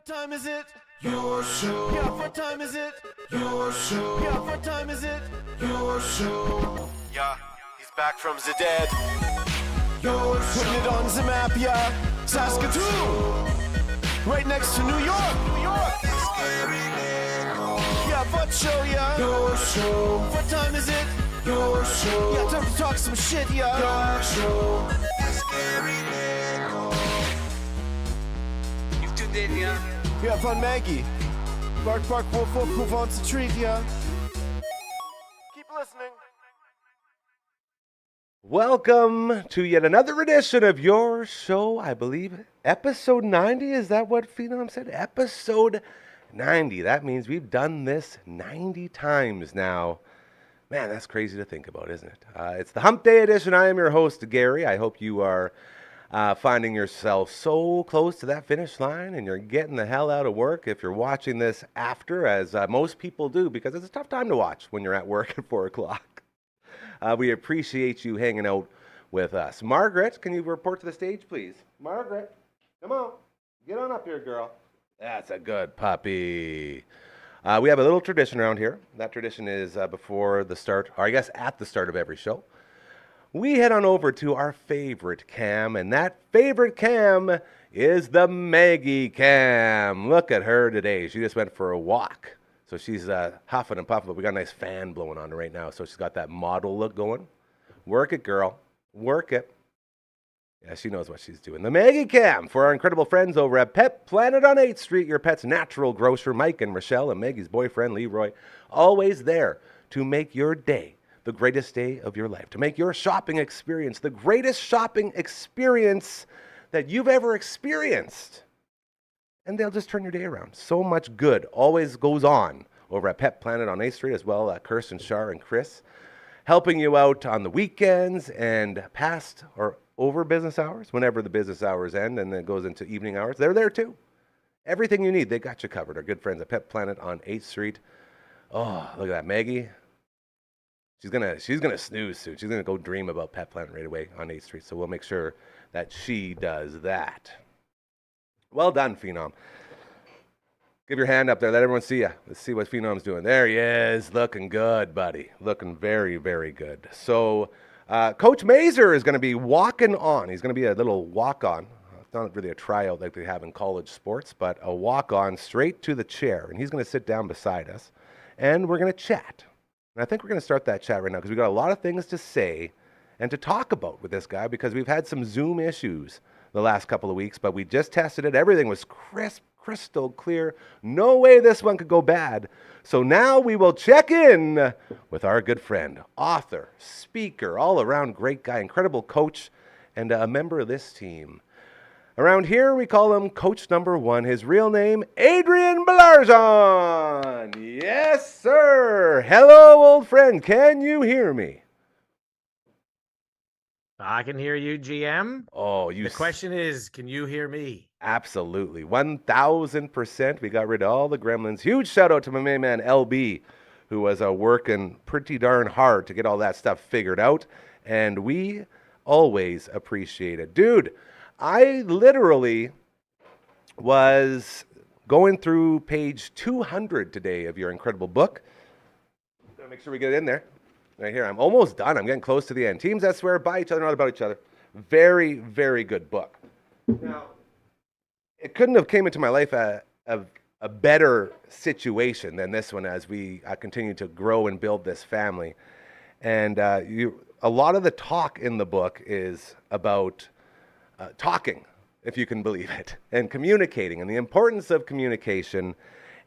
time is it? Your show. Yeah, what time is it? Your show. Yeah, what time is it? Your show. Yeah, he's back from the dead. Your show. Putting it on the map, yeah. Saskatoon. Right next to New York. New York. Yeah, what show, yeah. Your show. What time is it? Your show. Yeah, time to talk some shit, yeah. Your show. You've tuned in, yeah. Yeah, von Maggie. Bark, bark, wolf, wolf, who wants a treat, yeah? Keep listening. Welcome to yet another edition of your show, I believe. Episode 90, is that what Phenom said? Episode 90. That means we've done this 90 times now. Man, that's crazy to think about, isn't it? It's the Hump Day edition. I am your host, Gary. I hope you are finding yourself so close to that finish line and you're getting the hell out of work if you're watching this after, as most people do, because it's a tough time to watch when you're at work at 4 o'clock. We appreciate you hanging out with us. Margaret, can you report to the stage, please? Margaret, come on. Get on up here, girl. That's a good puppy. We have a little tradition around here. That tradition is before the start, or I guess at the start of every show. We head on over to our favorite cam, and that favorite cam is the Maggie cam. Look at her today. She just went for a walk. So she's huffing and puffing, but we got a nice fan blowing on her right now. So she's got that model look going. Work it, girl. Work it. Yeah, she knows what she's doing. The Maggie cam for our incredible friends over at Pet Planet on 8th Street, your pet's natural grocer, Mike and Rochelle, and Maggie's boyfriend, Leroy. Always there to make your day the greatest day of your life, to make your shopping experience the greatest shopping experience that you've ever experienced. And they'll just turn your day around. So much good always goes on over at Pet Planet on 8th Street as well. Kirsten, Shar, and Chris helping you out on the weekends and past or over business hours, whenever the business hours end and then it goes into evening hours. They're there too. Everything you need, they got you covered. Our good friends at Pet Planet on 8th Street. Oh, look at that, Maggie. She's gonna snooze soon. She's gonna go dream about Pet Planet right away on 8th Street. So we'll make sure that she does that. Well done, Phenom. Give your hand up there. Let everyone see you. Let's see what Phenom's doing. There he is. Looking good, buddy. Looking very, very good. So Coach Mazer is going to be walking on. He's going to be a little walk-on. It's not really a tryout like they have in college sports, but a walk-on straight to the chair. And he's going to sit down beside us, and we're going to chat. And I think we're going to start that chat right now because we've got a lot of things to say and to talk about with this guy because we've had some Zoom issues the last couple of weeks, but we just tested it. Everything was crisp, crystal clear. No way this one could go bad. So now we will check in with our good friend, author, speaker, all-around great guy, incredible coach, and a member of this team. Around here, we call him Coach Number One. His real name, Adrian Belarzon. Yes, sir. Hello, old friend. Can you hear me? I can hear you, GM. Oh, The question is, can you hear me? Absolutely. 1,000%. We got rid of all the gremlins. Huge shout out to my main man, LB, who was working pretty darn hard to get all that stuff figured out. And we always appreciate it. Dude, I literally was going through page 200 today of your incredible book. Gotta make sure we get it in there. Right here. I'm almost done. I'm getting close to the end. Teams that swear by each other, not about each other. Very, very good book. Now, it couldn't have came into my life a better situation than this one as we continue to grow and build this family. And a lot of the talk in the book is about talking, if you can believe it, and communicating and the importance of communication.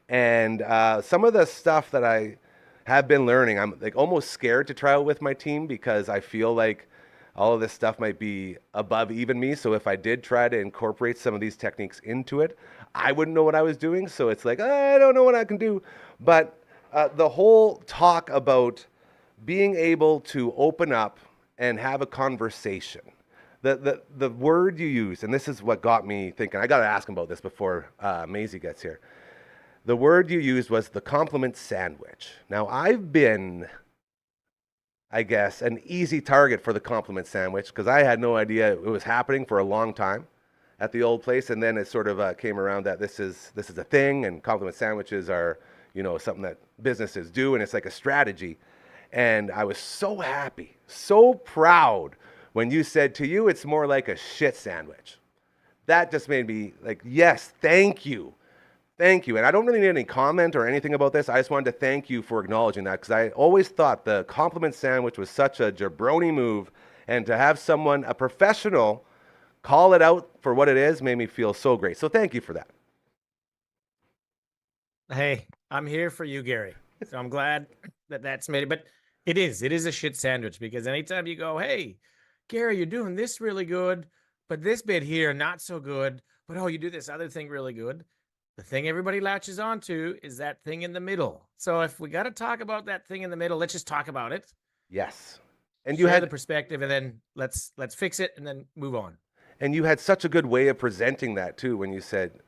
And some of the stuff that I have been learning, I'm like almost scared to try out with my team because I feel like all of this stuff might be above even me. So if I did try to incorporate some of these techniques into it, I wouldn't know what I was doing. So it's like, I don't know what I can do. But the whole talk about being able to open up and have a conversation, the word you use, and this is what got me thinking, I got to ask him about this before Maisie gets here. The word you used was the compliment sandwich. Now, I've been, I guess, an easy target for the compliment sandwich because I had no idea it was happening for a long time. at the old place, and then it sort of came around that this is a thing, and compliment sandwiches are, something that businesses do, and it's like a strategy. And I was so happy, so proud when you said to you it's more like a shit sandwich. That just made me like, yes, thank you. Thank you. And I don't really need any comment or anything about this. I just wanted to thank you for acknowledging that, because I always thought the compliment sandwich was such a jabroni move, and to have someone, a professional, call it out for what it is made me feel so great. So thank you for that. Hey, I'm here for you, Gary. So I'm glad that that's made it. But it is a shit sandwich, because anytime you go, hey, Gary, you're doing this really good, but this bit here, not so good. But oh, you do this other thing really good. The thing everybody latches onto is that thing in the middle. So if we got to talk about that thing in the middle, let's just talk about it. Yes. And you had the perspective, and then let's fix it and then move on. And you had such a good way of presenting that too, when you said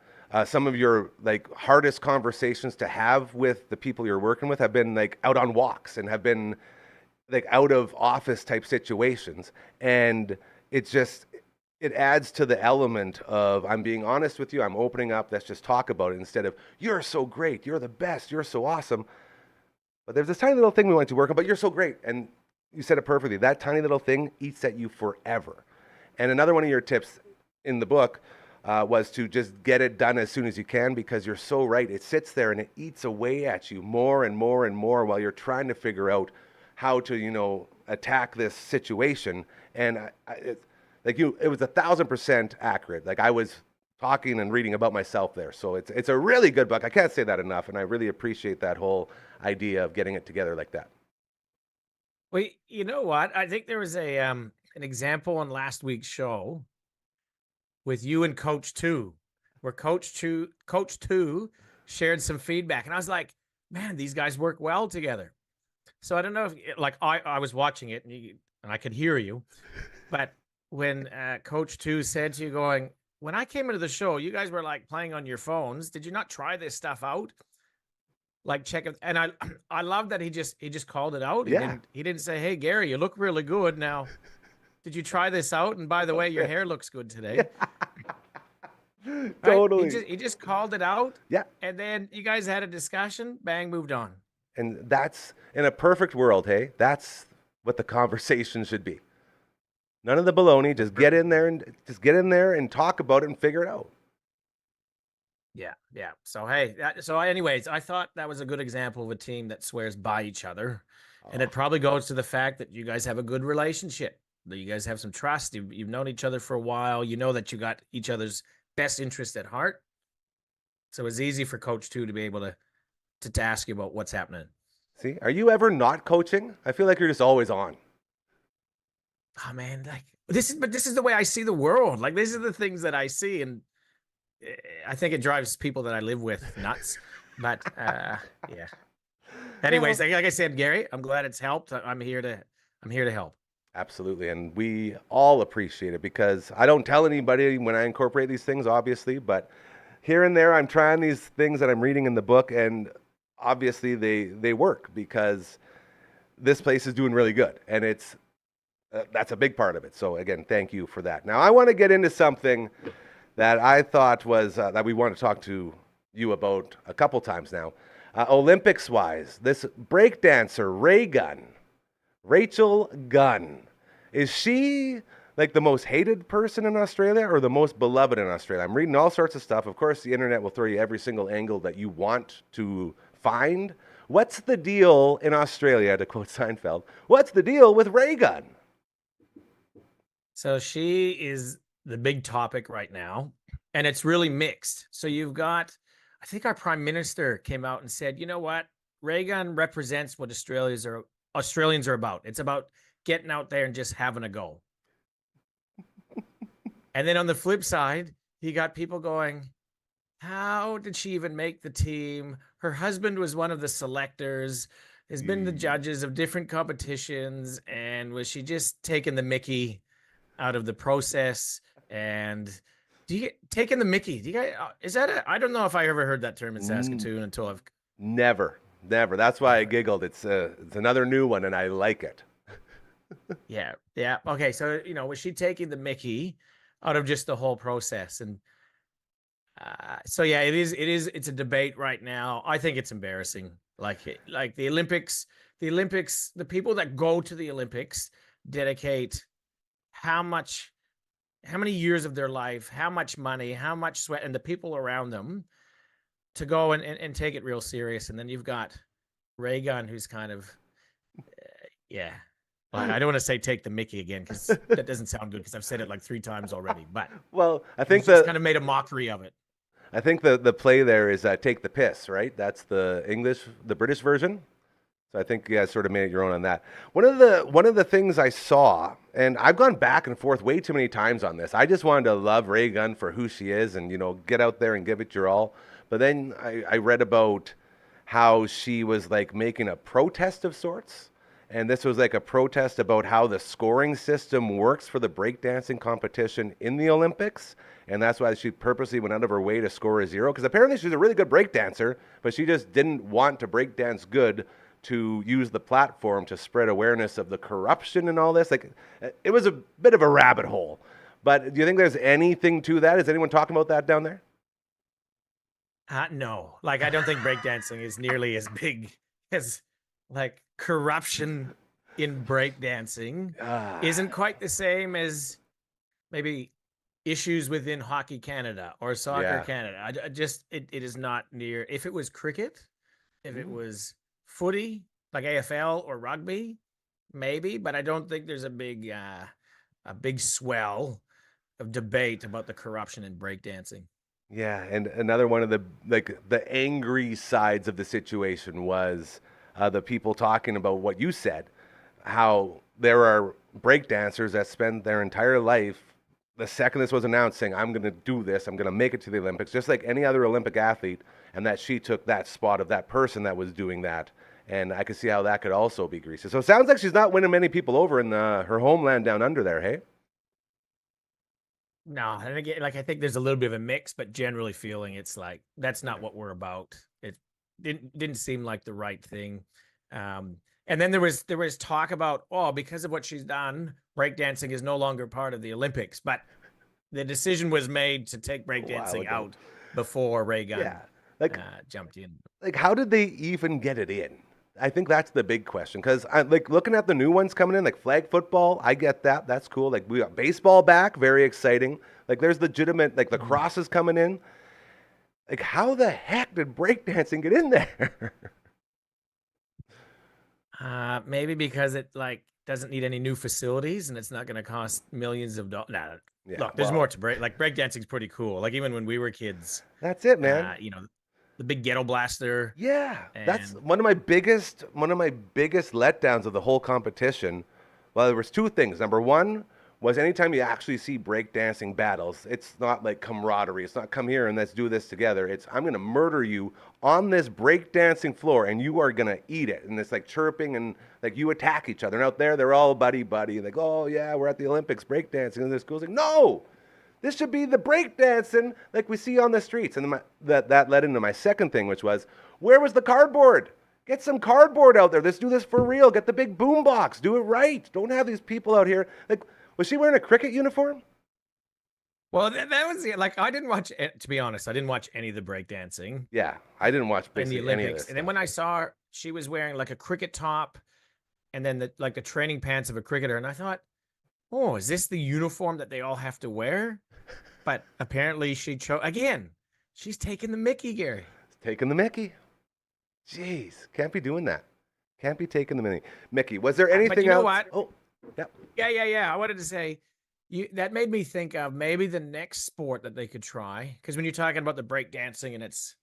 some of your like hardest conversations to have with the people you're working with have been like out on walks and have been like out of office type situations. And it adds to the element of, I'm being honest with you, I'm opening up, let's just talk about it, instead of, you're so great, you're the best, you're so awesome. But there's this tiny little thing we want to work on, but you're so great. And you said it perfectly. That tiny little thing eats at you forever. And another one of your tips in the book was to just get it done as soon as you can, because you're so right. It sits there and it eats away at you more and more and more while you're trying to figure out how to, attack this situation. And it was 1,000% accurate. Like I was talking and reading about myself there. So it's a really good book. I can't say that enough. And I really appreciate that whole idea of getting it together like that. Well, you know what? I think there was an example on last week's show with you and Coach Two, where Coach Two shared some feedback, and I was like, man, these guys work well together. So I don't know if, like, I was watching it and I could hear you, but when Coach Two said to you, going, when I came into the show, you guys were like playing on your phones. Did you not try this stuff out? Like, check it. And I love that he just called it out. Yeah. He didn't say, hey, Gary, you look really good. Now, did you try this out? And by the way, your hair looks good today. Yeah. Totally. Right? He just called it out. Yeah. And then you guys had a discussion, bang, moved on. And that's, in a perfect world, hey, that's what the conversation should be. None of the baloney. Just get in there and talk about it and figure it out. Yeah. So, hey, anyways, I thought that was a good example of a team that swears by each other. And it probably goes to the fact that you guys have a good relationship, that you guys have some trust. You've known each other for a while. You know that you got each other's best interest at heart. So it's easy for Coach Two to be able to ask you about what's happening. See, are you ever not coaching? I feel like you're just always on. Oh man, like this is the way I see the world. Like, these are the things that I see, and I think it drives people that I live with nuts. But yeah. Anyways, like I said, Gary, I'm glad it's helped. I'm here to help. Absolutely. And we all appreciate it, because I don't tell anybody when I incorporate these things, obviously, but here and there I'm trying these things that I'm reading in the book, and obviously they work, because this place is doing really good, and that's a big part of it. So again, thank you for that. Now I want to get into something that I thought was that we want to talk to you about a couple times now. Olympics wise, this breakdancer, Rachel Gunn, is she like the most hated person in Australia or the most beloved in Australia? I'm reading all sorts of stuff. Of course, the internet will throw you every single angle that you want to find. What's the deal in Australia, to quote Seinfeld? What's the deal with Ray Gunn? So she is the big topic right now, and it's really mixed. So you've got, I think our Prime Minister came out and said, you know what? Ray Gunn represents what Australians are about. It's about getting out there and just having a go. And then on the flip side, you got people going, how did she even make the team? Her husband was one of the selectors, has been the judges of different competitions, and was she just taking the mickey out of the process? And taking the mickey, do you guys, I don't know if I ever heard that term in Saskatoon until I've Never. That's why I giggled. It's another new one, and I like it. Yeah. Okay. So, was she taking the mickey out of just the whole process. And so yeah, it's a debate right now. I think it's embarrassing. Like the Olympics, the people that go to the Olympics dedicate how many years of their life, how much money, how much sweat, and the people around them to go and take it real serious. And then you've got Reagan, who's kind of, yeah. Like, I don't want to say take the Mickey again, because that doesn't sound good, because I've said it like 3 times already. But Well, I think just kind of made a mockery of it. I think the play there is take the piss, right? That's the British version. So I think you guys sort of made it your own on that. One of the things I saw, and I've gone back and forth way too many times on this. I just wanted to love Ray Gunn for who she is, and get out there and give it your all. But then I read about how she was like making a protest of sorts. And this was like a protest about how the scoring system works for the breakdancing competition in the Olympics. And that's why she purposely went out of her way to score a 0. Because apparently she's a really good breakdancer, but she just didn't want to breakdance good to use the platform to spread awareness of the corruption and all this. Like, it was a bit of a rabbit hole. But do you think there's anything to that? Is anyone talking about that down there? No. Like, I don't think breakdancing is nearly as big as, like, corruption in breakdancing isn't quite the same as maybe issues within Hockey Canada or Soccer Canada. It is not near. If it was cricket, if it was footy, like AFL or rugby, maybe, but I don't think there's a big swell of debate about the corruption in breakdancing. Yeah, and another one of the angry sides of the situation was the people talking about what you said, how there are breakdancers that spend their entire life, the second this was announced, saying, I'm going to do this, I'm going to make it to the Olympics, just like any other Olympic athlete, and that she took that spot of that person that was doing that. And I could see how that could also be greasy. So it sounds like she's not winning many people over in her homeland down under there, hey? No, and again, like, I think there's a little bit of a mix, but generally feeling it's like, that's not what we're about. It didn't seem like the right thing. And then there was talk about, because of what she's done, breakdancing is no longer part of the Olympics. But the decision was made to take breakdancing out before Reagan jumped in. Like, how did they even get it in? I think that's the big question, because I like looking at the new ones coming in, like flag football. I get that. That's cool. Like, we got baseball back. Very exciting. Like, there's legitimate, like, lacrosse is coming in. Like, how the heck did breakdancing get in there? Maybe because it, like, doesn't need any new facilities and it's not going to cost millions of dollars. Nah, look, there's more to breakdancing's pretty cool. Like, even when we were kids. That's it, man. The big ghetto blaster. Yeah, that's one of my biggest letdowns of the whole competition. Well, there was 2 things. Number one was anytime you actually see breakdancing battles, it's not like camaraderie. It's not come here and let's do this together. It's I'm going to murder you on this breakdancing floor and you are going to eat it. And it's like chirping and like you attack each other. And out there, they're all buddy. Like, oh yeah, we're at the Olympics breakdancing. And this goes like, no! This should be the breakdancing like we see on the streets. And then that led into my second thing, which was, where was the cardboard? Get some cardboard out there. Let's do this for real. Get the big boom box. Do it right. Don't have these people out here. Like, was she wearing a cricket uniform? Well, that was it. Like, I didn't watch it, to be honest. I didn't watch any of the breakdancing. Yeah, I didn't watch in the any of Olympics. this And then when I saw her, she was wearing like a cricket top and then the training pants of a cricketer. And I thought, oh, is this the uniform that they all have to wear? But apparently she chose, again, she's taking the Mickey, Gary. Taking the Mickey. Jeez, can't be doing that. Can't be taking the Mickey. Was there anything but you know else? What? Oh, yeah. Yeah. I wanted to say, that made me think of maybe the next sport that they could try. Because when you're talking about the breakdancing and it's,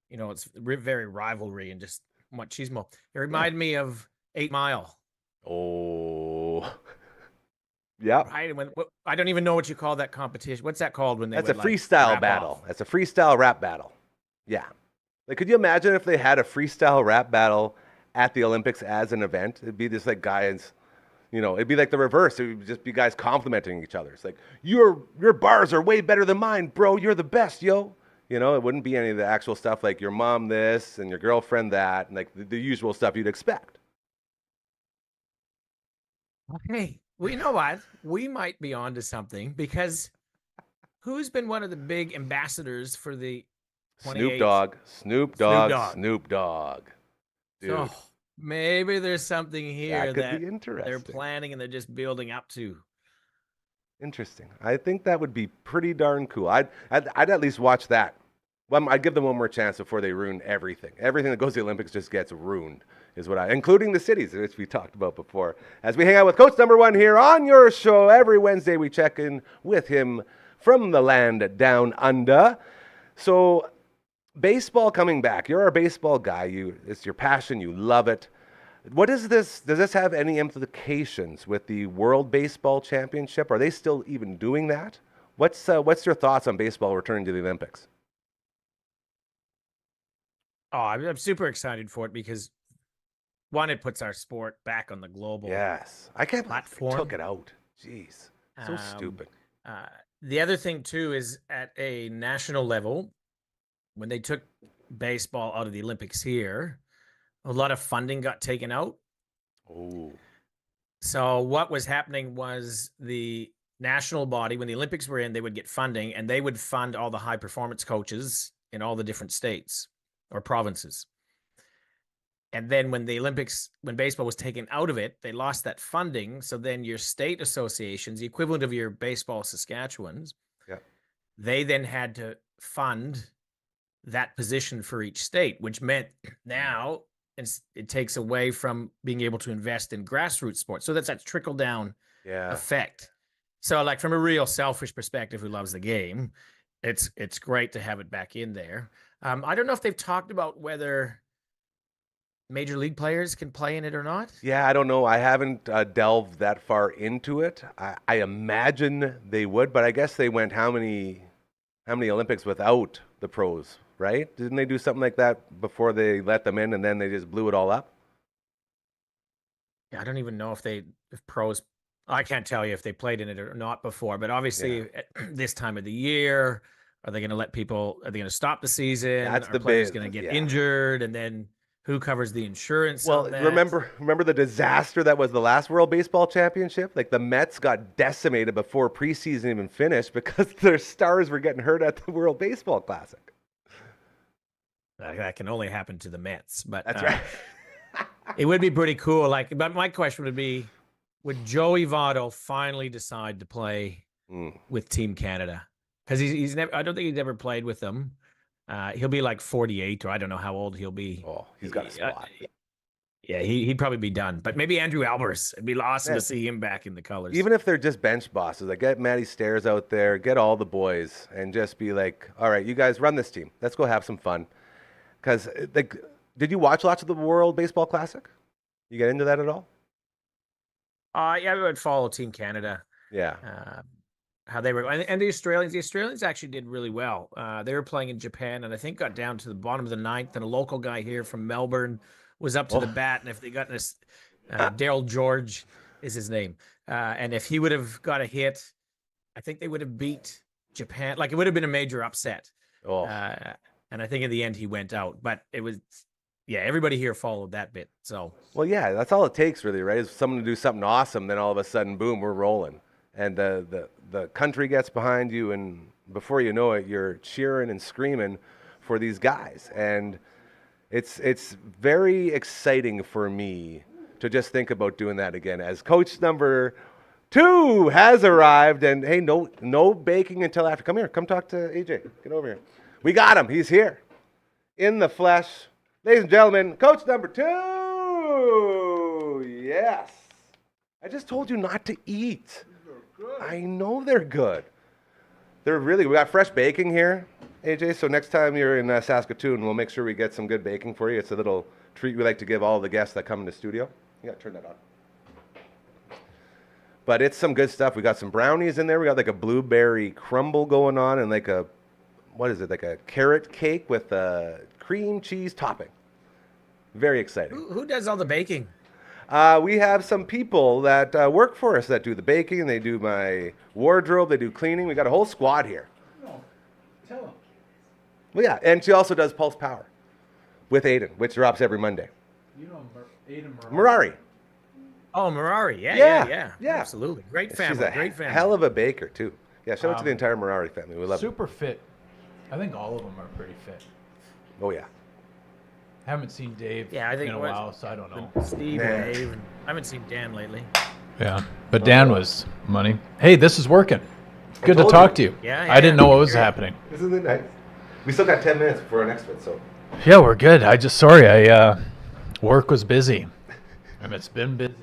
it's very rivalry and just machismo, it reminded me of 8 Mile. Oh. Yeah. Right. I don't even know what you call that competition. What's that called when they? That's a freestyle battle. That's a freestyle rap battle. Yeah. Like, could you imagine if they had a freestyle rap battle at the Olympics as an event? It'd be just like guys, it'd be like the reverse. It would just be guys complimenting each other. It's like, your bars are way better than mine, bro. You're the best, yo. It wouldn't be any of the actual stuff like your mom this and your girlfriend that, and like the usual stuff you'd expect. Okay. Well, you know what? We might be onto something because who's been one of the big ambassadors for the 28? Snoop Dogg. Snoop Dogg. Dude, So maybe there's something here could that be interesting. they're planning and they're just building up to. Interesting. I think that would be pretty darn cool. I'd at least watch that. Well, I'd give them one more chance before they ruin everything. Everything that goes to the Olympics just gets ruined, is what including the cities, which we talked about before. As we hang out with Coach number 1 here on your show, every Wednesday we check in with him from the land down under. So, baseball coming back. You're our baseball guy. It's your passion. You love it. What is this? Does this have any implications with the World Baseball Championship? Are they still even doing that? What's your thoughts on baseball returning to the Olympics? Oh, I'm super excited for it because, one, it puts our sport back on the global I can't platform. believe they took it out. Jeez, so stupid. The other thing, too, is at a national level, when they took baseball out of the Olympics here, a lot of funding got taken out. Oh. So what was happening was the national body, when the Olympics were in, they would get funding and they would fund all the high performance coaches in all the different states or provinces. And then when baseball was taken out of it, they lost that funding. So then your state associations, the equivalent of your baseball Saskatchewans, they then had to fund that position for each state, which meant now it takes away from being able to invest in grassroots sports. So that's that trickle down effect. So like from a real selfish perspective who loves the game, it's great to have it back in there. I don't know if they've talked about whether major league players can play in it or not. Yeah, I don't know. I haven't delved that far into it. I imagine they would, but I guess they went how many Olympics without the pros, right? Didn't they do something like that before they let them in and then they just blew it all up? Yeah, I don't even know if pros, I can't tell you if they played in it or not before, but obviously at this time of the year, are they going to stop the season? That's Are players going to get injured? And then who covers the insurance? Well, remember the disaster that was the last World Baseball Championship? Like the Mets got decimated before preseason even finished because their stars were getting hurt at the World Baseball Classic. That can only happen to the Mets, but that's right. It would be pretty cool. But my question would be, would Joey Votto finally decide to play with Team Canada? Because he's never. I don't think he's ever played with them. He'll be like 48, or I don't know how old he'll be. Oh, he's got a spot. Yeah, he'd probably be done. But maybe Andrew Albers. It'd be awesome to see him back in the colors. Even if they're just bench bosses, like get Matty Stairs out there, get all the boys, and just be like, all right, you guys run this team. Let's go have some fun. Because, did you watch lots of the World Baseball Classic? You get into that at all? Yeah, I would follow Team Canada. Yeah. How they were, and the Australians actually did really well. They were playing in Japan, and I think got down to the bottom of the ninth. And a local guy here from Melbourne was up to the bat, and if they got this, Daryl George is his name, and if he would have got a hit, I think they would have beat Japan. Like it would have been a major upset. And I think in the end he went out, but it was, everybody here followed that bit. So well, yeah, that's all it takes, really, right? Is someone to do something awesome, then all of a sudden, boom, we're rolling. And the country gets behind you, and before you know it, you're cheering and screaming for these guys. And it's very exciting for me to just think about doing that again. As coach number 2 has arrived, and hey, no baking until after. Come here, come talk to AJ. Get over here. We got him. He's here in the flesh. Ladies and gentlemen, coach number 2. Yes. I just told you not to eat. I know they're good. We got fresh baking here, AJ. So next time you're in Saskatoon, we'll make sure we get some good baking for you. It's a little treat we like to give all the guests that come in the studio. You got to turn that on. But it's some good stuff. We got some brownies in there. We got like a blueberry crumble going on and like a carrot cake with a cream cheese topping. Very exciting. Who does all the baking? We have some people that work for us that do the baking. They do my wardrobe. They do cleaning. We got a whole squad here. No, tell them. Well, yeah, and she also does Pulse Power with Aiden, which drops every Monday. You know Aiden Marari. Oh, Marari. Yeah. Absolutely. Great family. She's a great family. hell of a baker, too. Yeah, shout out to the entire Morari family. We love it. Super fit. I think all of them are pretty fit. Oh, yeah. Haven't seen Dave Yeah, I think in a it was- while, so I don't know. Steve Nah. and Dave. I haven't seen Dan lately. Yeah, but Dan was money. Hey, this is working. Good to told talk you. to you. Yeah, I didn't yeah, know what was great. happening. Isn't it nice? We still got 10 minutes before our next bit, so. Yeah, we're good. Sorry, work was busy. And it's been busy.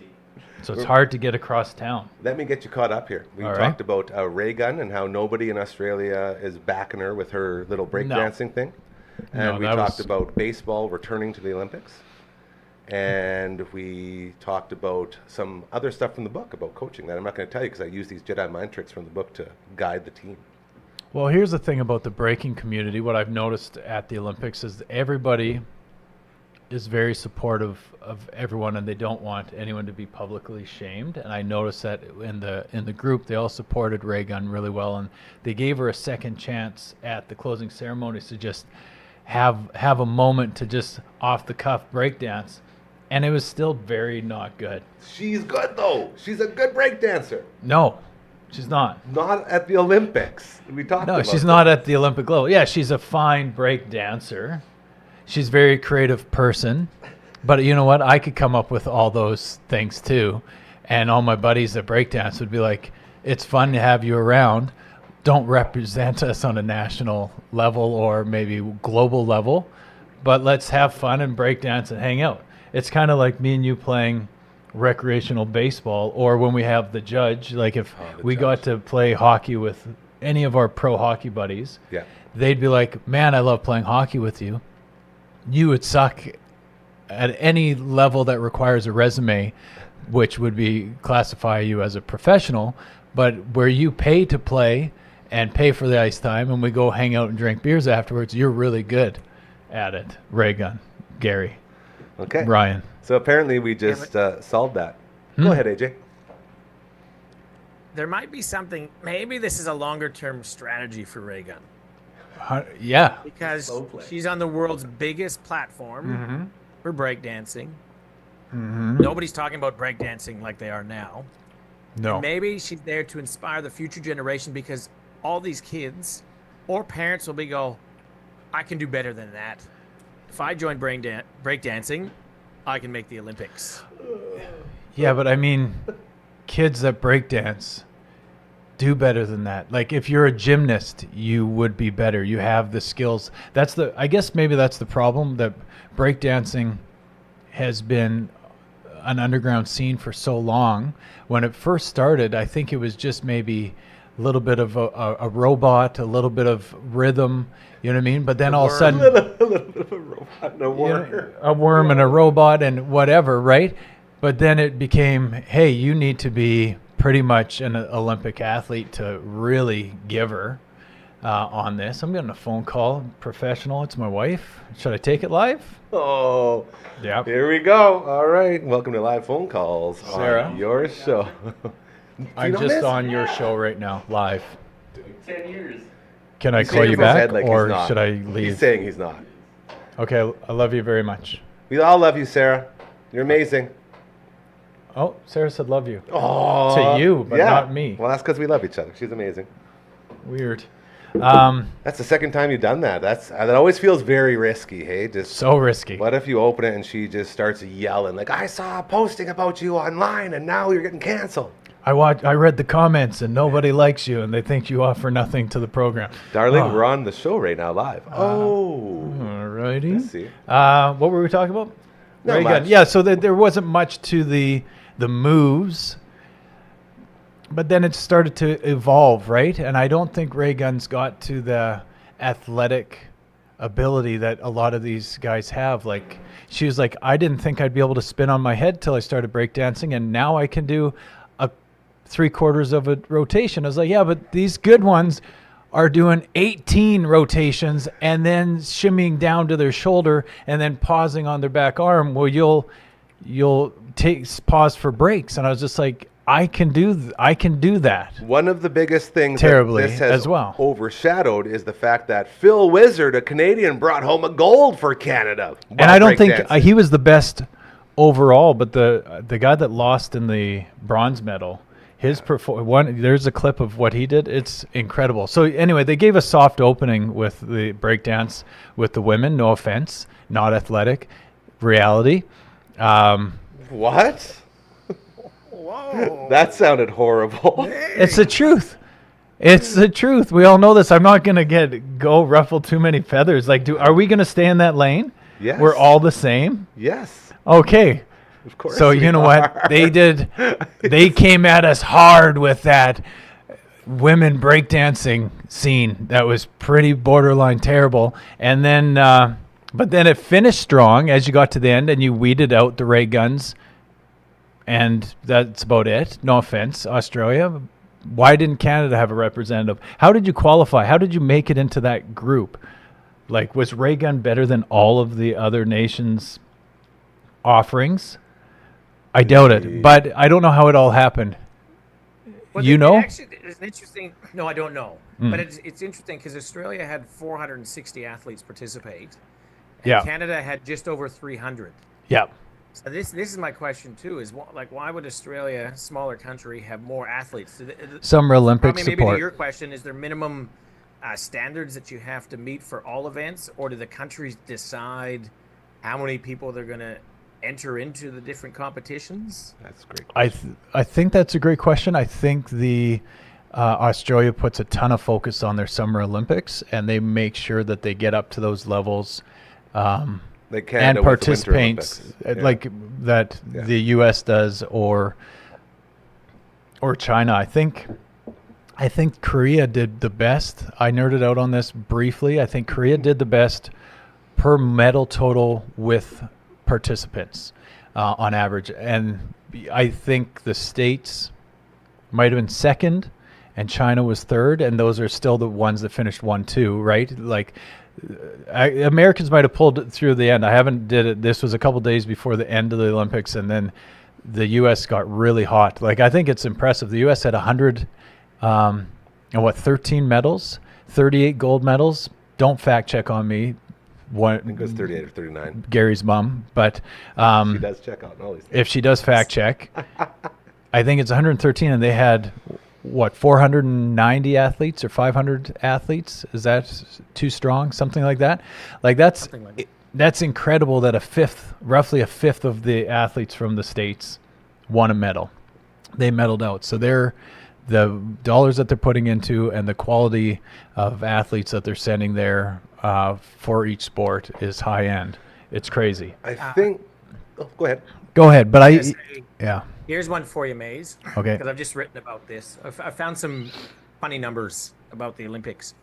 So it's hard to get across town. Let me get you caught up here. We All right. talked about Ray Gunn and how nobody in Australia is backing her with her little breakdancing thing. And No, we that talked was- about baseball returning to the Olympics. And we talked about some other stuff from the book about coaching that I'm not going to tell you because I use these Jedi mind tricks from the book to guide the team. Well, here's the thing about the breaking community. What I've noticed at the Olympics is everybody is very supportive of everyone, and they don't want anyone to be publicly shamed. And I noticed that in the group, they all supported Ray Gunn really well, and they gave her a second chance at the closing ceremonies to just have a moment to just off the cuff breakdance, and it was still very not good. She's good, though. She's a good breakdancer. No, she's not. Not at the Olympics. We talked No, about she's that. not at the Olympic level. Yeah, she's a fine break dancer. She's a very creative person. But you know what? I could come up with all those things too. And all my buddies that break dance would be like, it's fun to have you around. Don't represent us on a national level or maybe global level, but let's have fun and break dance and hang out. It's kind of like me and you playing recreational baseball, or when we have the judge, like if the we judge. got to play hockey with any of our pro hockey buddies, Yeah. they'd be like, man, I love playing hockey with you. You would suck at any level that requires a resume, which would be classify you as a professional, but where you pay to play and pay for the ice time and we go hang out and drink beers afterwards, you're really good at it. Ray Gunn, Gary, Okay. Ryan. So apparently we just solved that. Go ahead, AJ. There might be something. Maybe this is a longer-term strategy for Ray Gunn Yeah. because Slow play. she's on the world's biggest platform for breakdancing. Mm-hmm. Nobody's talking about breakdancing like they are now. No. Maybe she's there to inspire the future generation because all these kids or parents will go, I can do better than that. If I join breakdancing, I can make the Olympics. Yeah, but I mean, kids that breakdance do better than that. Like if you're a gymnast, you would be better. You have the skills. I guess maybe that's the problem, that breakdancing has been an underground scene for so long. When it first started, I think it was just maybe a little bit of a robot, a little bit of rhythm, you know what I mean? But then all of a sudden, a little bit of a robot and a you worm. know, a worm and a robot and whatever, right? But then it became, hey, you need to be pretty much an Olympic athlete to really give her on this. I'm getting a phone call, professional. It's my wife. Should I take it live? Oh, Yeah. here we go. All right. Welcome to Live Phone Calls Sarah. on your show. I'm know just this? on your show right now, live. 10 years. Can I He's call shaking you his back, head like he's or not. should I He's leave? saying he's not. Okay, I love you very much. We all love you, Sarah. You're amazing. Oh, Sarah said love you. Oh, To you, but not me. Well, that's because we love each other. She's amazing. Weird. That's the second time you've done that. That always feels very risky. Hey, just So risky. what if you open it and she just starts yelling like, "I saw a posting about you online, and now you're getting canceled." I read the comments and nobody likes you and they think you offer nothing to the program. Darling, Oh. we're on the show right now live. Alrighty. Let's see. What were we talking about? Not Very much. good. Yeah, so there wasn't much to the moves, but then it started to evolve, right? And I don't think Ray Gunn's got to the athletic ability that a lot of these guys have. Like she was like, I didn't think I'd be able to spin on my head till I started breakdancing, and now I can do a 3/4 of a rotation. I was like, yeah, but these good ones are doing 18 rotations and then shimmying down to their shoulder and then pausing on their back arm. Well, you'll pause for breaks, and I was just like, I can do that. One of the biggest things Terribly that this has as well. overshadowed is the fact that Phil Wizard, a Canadian, brought home a gold for Canada. And while I don't think breakdancing. he was the best overall, but the guy that lost in the bronze medal, There's a clip of what he did. It's incredible. So anyway, they gave a soft opening with the breakdance with the women. No offense, not athletic, reality. What? Whoa. That sounded horrible. It's the truth. It's the truth. We all know this. I'm not gonna go ruffle too many feathers. Like, are we gonna stay in that lane? Yes. We're all the same. Yes. Okay. Of course. So you know what they did? They came at us hard with that women breakdancing scene that was pretty borderline terrible. And then, but then it finished strong as you got to the end, and you weeded out the ray guns, and that's about it. No offense, Australia. Why didn't Canada have a representative? How did you qualify? How did you make it into that group? Like, was ray gun better than all of the other nations' offerings? I doubt it, but I don't know how it all happened. Well, You know? Actually, it's interesting. No, I don't know. But it's interesting because Australia had 460 athletes participate. And Yeah. Canada had just over 300. Yeah. So this is my question too: is why would Australia, smaller country, have more athletes? Summer Olympic Maybe to support. your question, is there minimum standards that you have to meet for all events, or do the countries decide how many people they're going to enter into the different competitions? That's great. I think that's a great question. I think the Australia puts a ton of focus on their Summer Olympics, and they make sure that they get up to those levels. Like Canada And with the Winter participates Olympics. Yeah. like that Yeah. the U.S. does, or China. I think Korea did the best. I nerded out on this briefly. I think Korea did the best per medal total with participants on average, and I think the States might have been second, and China was third, and those are still the ones that finished 1-2, right? Like. Americans might have pulled it through the end. I haven't did it. This was a couple days before the end of the Olympics, and then the U.S. got really hot. Like, I think it's impressive. The U.S. had 13 medals, 38 gold medals. Don't fact check on me. I think it was 38 or 39. Gary's mom, but She does check out all these things. if she does fact check, I think it's 113, and they had 490 athletes or 500 athletes. Is that too strong? Something like that. Like that's incredible that roughly a fifth of the athletes from the States won a medal. They medaled out. So the dollars that they're putting into and the quality of athletes that they're sending there for each sport is high end. It's crazy. I think. Oh, go ahead. Go ahead, but yeah. Here's one for you, Maze. Okay. Because I've just written about this. I found some funny numbers about the Olympics.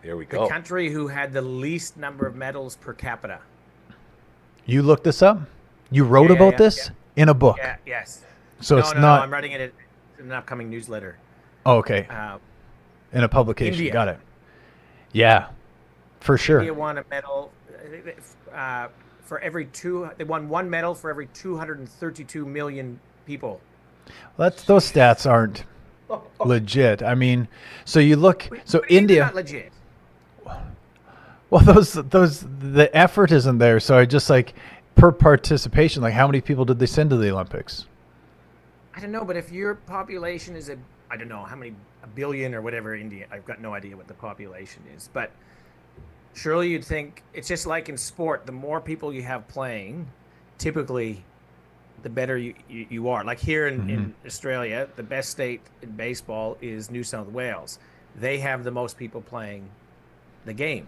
Here we The go. country who had the least number of medals per capita. You looked this up? You wrote Yeah, about yeah, this in a book. Yeah, yes. So no, it's no, not. No, I'm writing it in an upcoming newsletter. Oh, okay. In a publication. India. Got it. Yeah, for sure. India won a medal for every they won one medal for every 232 million people. Those stats aren't legit. I mean, so you look. So What do you mean they're India. not legit. Well, the effort isn't there. So I just like per participation. Like, how many people did they send to the Olympics? I don't know, but if your population is I don't know how many, a billion or whatever India, I've got no idea what the population is, but surely you'd think it's just like in sport, the more people you have playing, typically the better you are. Like here in Australia, the best state in baseball is New South Wales. They have the most people playing the game.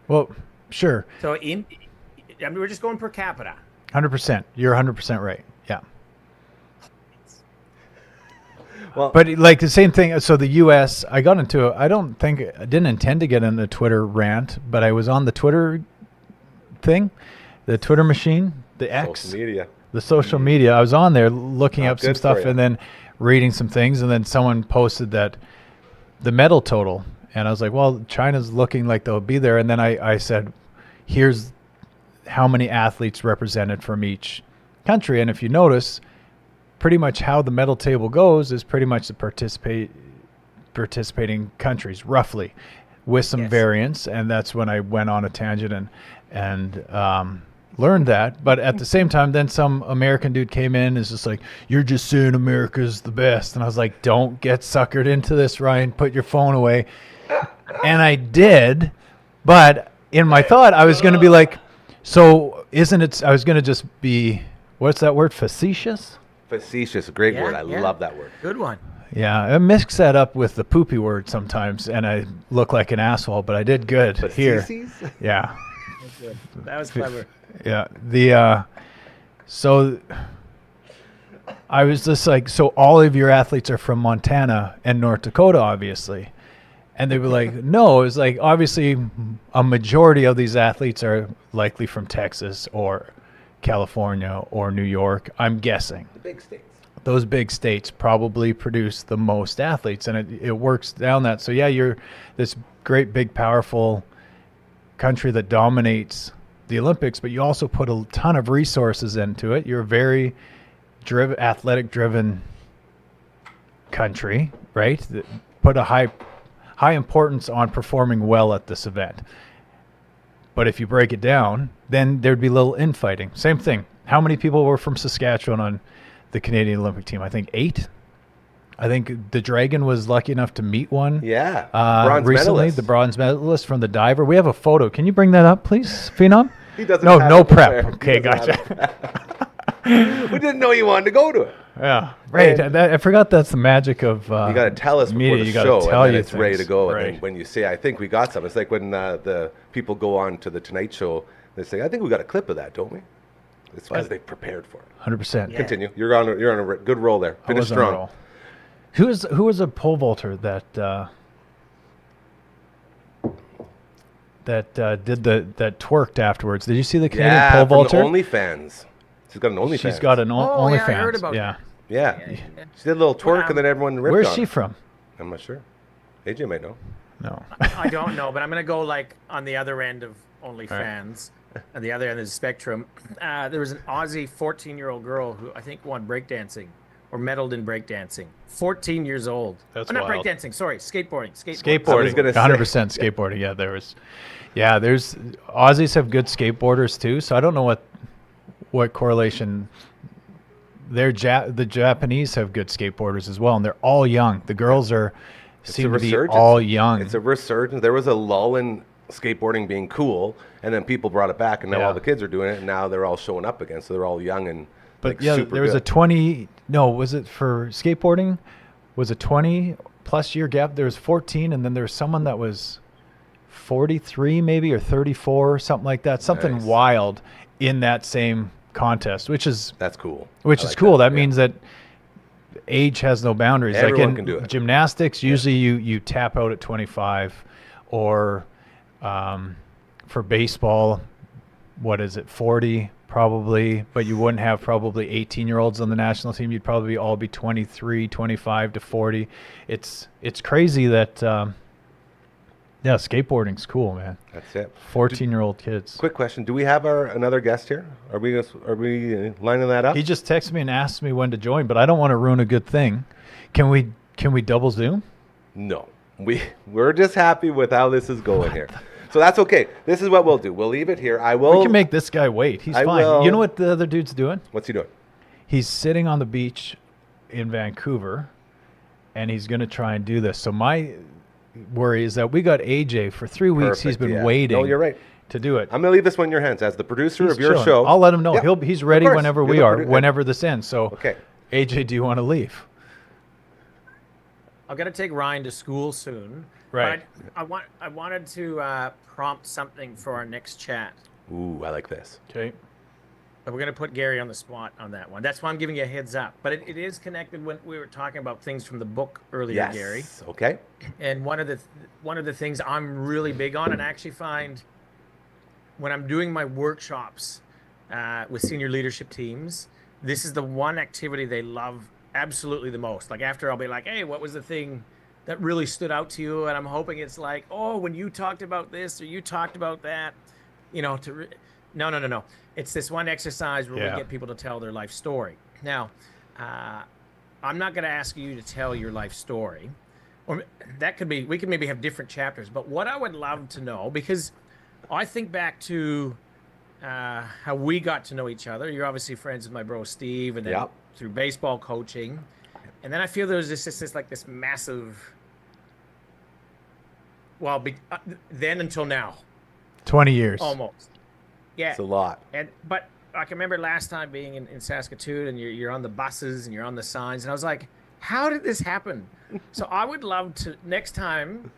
Well, sure. So we're just going per capita. 100%. You're 100% right. Yeah. Well, But like the same thing. So the U.S. I didn't intend to get in a Twitter rant, but I was on the Twitter thing, the Twitter machine, the X, social media. the social media. I was on there looking Not up some good for stuff you. and then reading some things, and then someone posted that the medal total, and I was like, well, China's looking like they'll be there, and then I said, here's how many athletes represented from each country, and if you notice, pretty much how the medal table goes is pretty much the participating countries, roughly, with some Yes. variance, and that's when I went on a tangent and learned that. But at the same time, then some American dude came in and is just like, you're just saying America's the best. And I was like, don't get suckered into this, Ryan. Put your phone away. And I did. But in my thought, I was going to be like, so isn't it, I was going to just be, what's that word? Facetious? Facetious, great Yeah, word. I yeah. love that word. Good one. Yeah, I mix that up with the poopy word sometimes, and I look like an asshole, but I did good here. Facetious? Yeah. That's good. That was clever. Yeah. So I was just like, so all of your athletes are from Montana and North Dakota, obviously. And they were like, no, it was like, obviously a majority of these athletes are likely from Texas or California or New York, I'm guessing. The big states. Those big states probably produce the most athletes, and it works down that. So yeah, you're this great, big, powerful country that dominates the Olympics, but you also put a ton of resources into it. You're a very athletic-driven country, right? That put a high importance on performing well at this event. But if you break it down, then there'd be little infighting. Same thing. How many people were from Saskatchewan on the Canadian Olympic team? I think 8. I think the Dragon was lucky enough to meet one. Yeah. Recently, medalist. the bronze medalist from the diver. We have a photo. Can you bring that up, please, Phenom? He doesn't No, have no it prep. prepared. Okay, He doesn't have gotcha. it. We didn't know you wanted to go to it. Yeah, right. I forgot that's the magic of You got to tell us before media. the You gotta show, tell and then you it's ready to things. go. And Right. then when you say, I think we got some, it's like when the people go on to the Tonight Show, they say, I think we got a clip of that, don't we? It's because they prepared for it. 100%. Yeah. Continue. You're on a good roll there. I Finish was on a strong. roll. Who was a pole vaulter that that twerked afterwards? Did you see the Canadian Yeah, pole from the vaulter? OnlyFans. She's got an OnlyFans. She's got an Oh, yeah, OnlyFans. I heard about yeah. Yeah. Yeah. She did a little twerk, and then everyone ripped Where's on she her. from? I'm not sure. AJ might know. No. I don't know, but I'm gonna go like on the other end of OnlyFans, on the other end of the spectrum. There was an Aussie 14-year-old girl who I think won breakdancing or medaled in breakdancing. 14 years old. That's not wild. breakdancing. Sorry, skateboarding. I was gonna say. 100% skateboarding. Yeah, there's Aussies have good skateboarders too. So I don't know what correlation. The Japanese have good skateboarders as well, and they're all young. The girls seem to be resurgence. all young. It's a resurgence. There was a lull in skateboarding being cool, and then people brought it back, and now Yeah. all the kids are doing it, and now they're all showing up again. So they're all young and But like, yeah, super there was good. a 20. No, was it for skateboarding? Was a 20+ year gap. There was 14, and then there was someone that was 43 maybe or 34, something like that. Something Nice. wild in that same contest, which is That's cool. which I is like cool. That Yeah. means that age has no boundaries. Everyone like in can do it. gymnastics, usually you tap out at 25, or for baseball, what is it, 40 probably, but you wouldn't have probably 18-year-olds on the national team. You'd probably all be 23, 25 to 40. It's crazy that yeah, skateboarding's cool, man. That's it. 14-year-old kids. Quick question: do we have another guest here? Are we lining that up? He just texted me and asked me when to join, but I don't want to ruin a good thing. Can we double Zoom? No, we're just happy with how this is going here. So that's okay. This is what we'll do. We'll leave it here. I will. We can make this guy wait. He's I fine. will- You know what the other dude's doing? What's he doing? He's sitting on the beach in Vancouver, and he's going to try and do this. So my worry is that we got AJ for 3 weeks. He's Perfect, been yeah. waiting. No, you're right. To do it. I'm gonna leave this one in your hands as the producer He's of your chilling. show. I'll let him know. Yeah, He's of ready course. whenever You're we the are, produ- whenever this ends. So, Okay. AJ, do you want to leave? I've got to take Ryan to school soon. Right. But I wanted to prompt something for our next chat. Ooh, I like this. Okay. But we're going to put Gary on the spot on that one. That's why I'm giving you a heads up. But it is connected when we were talking about things from the book earlier, Yes. Gary. Okay. And one of the things I'm really big on, and I actually find when I'm doing my workshops with senior leadership teams, this is the one activity they love absolutely the most. Like after I'll be like, hey, what was the thing that really stood out to you? And I'm hoping it's like, oh, when you talked about this or you talked about that, no. It's this one exercise where Yeah. we get people to tell their life story. Now, I'm not going to ask you to tell your life story. Or that could be, we could maybe have different chapters. But what I would love to know, because I think back to how we got to know each other. You're obviously friends with my bro Steve, and then Yep. through baseball coaching. And then I feel there was this massive, well, then until now, 20 years. almost. Yeah. It's a lot. But I can remember last time being in Saskatoon, and you're on the buses and you're on the signs, and I was like, how did this happen? So I would love to, next time,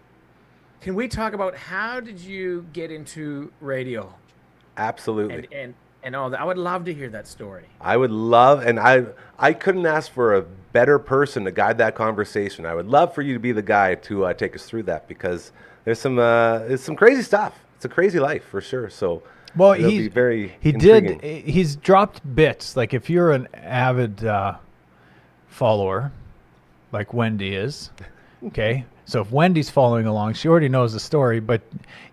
can we talk about how did you get into radio Absolutely. and all that? I would love to hear that story. I would love, and I couldn't ask for a better person to guide that conversation. I would love for you to be the guy to take us through that, because there's some crazy stuff. It's a crazy life for sure. So Well, it'll be very he intriguing. he's dropped bits. Like if you're an avid follower, like Wendy is, okay? So if Wendy's following along, she already knows the story, but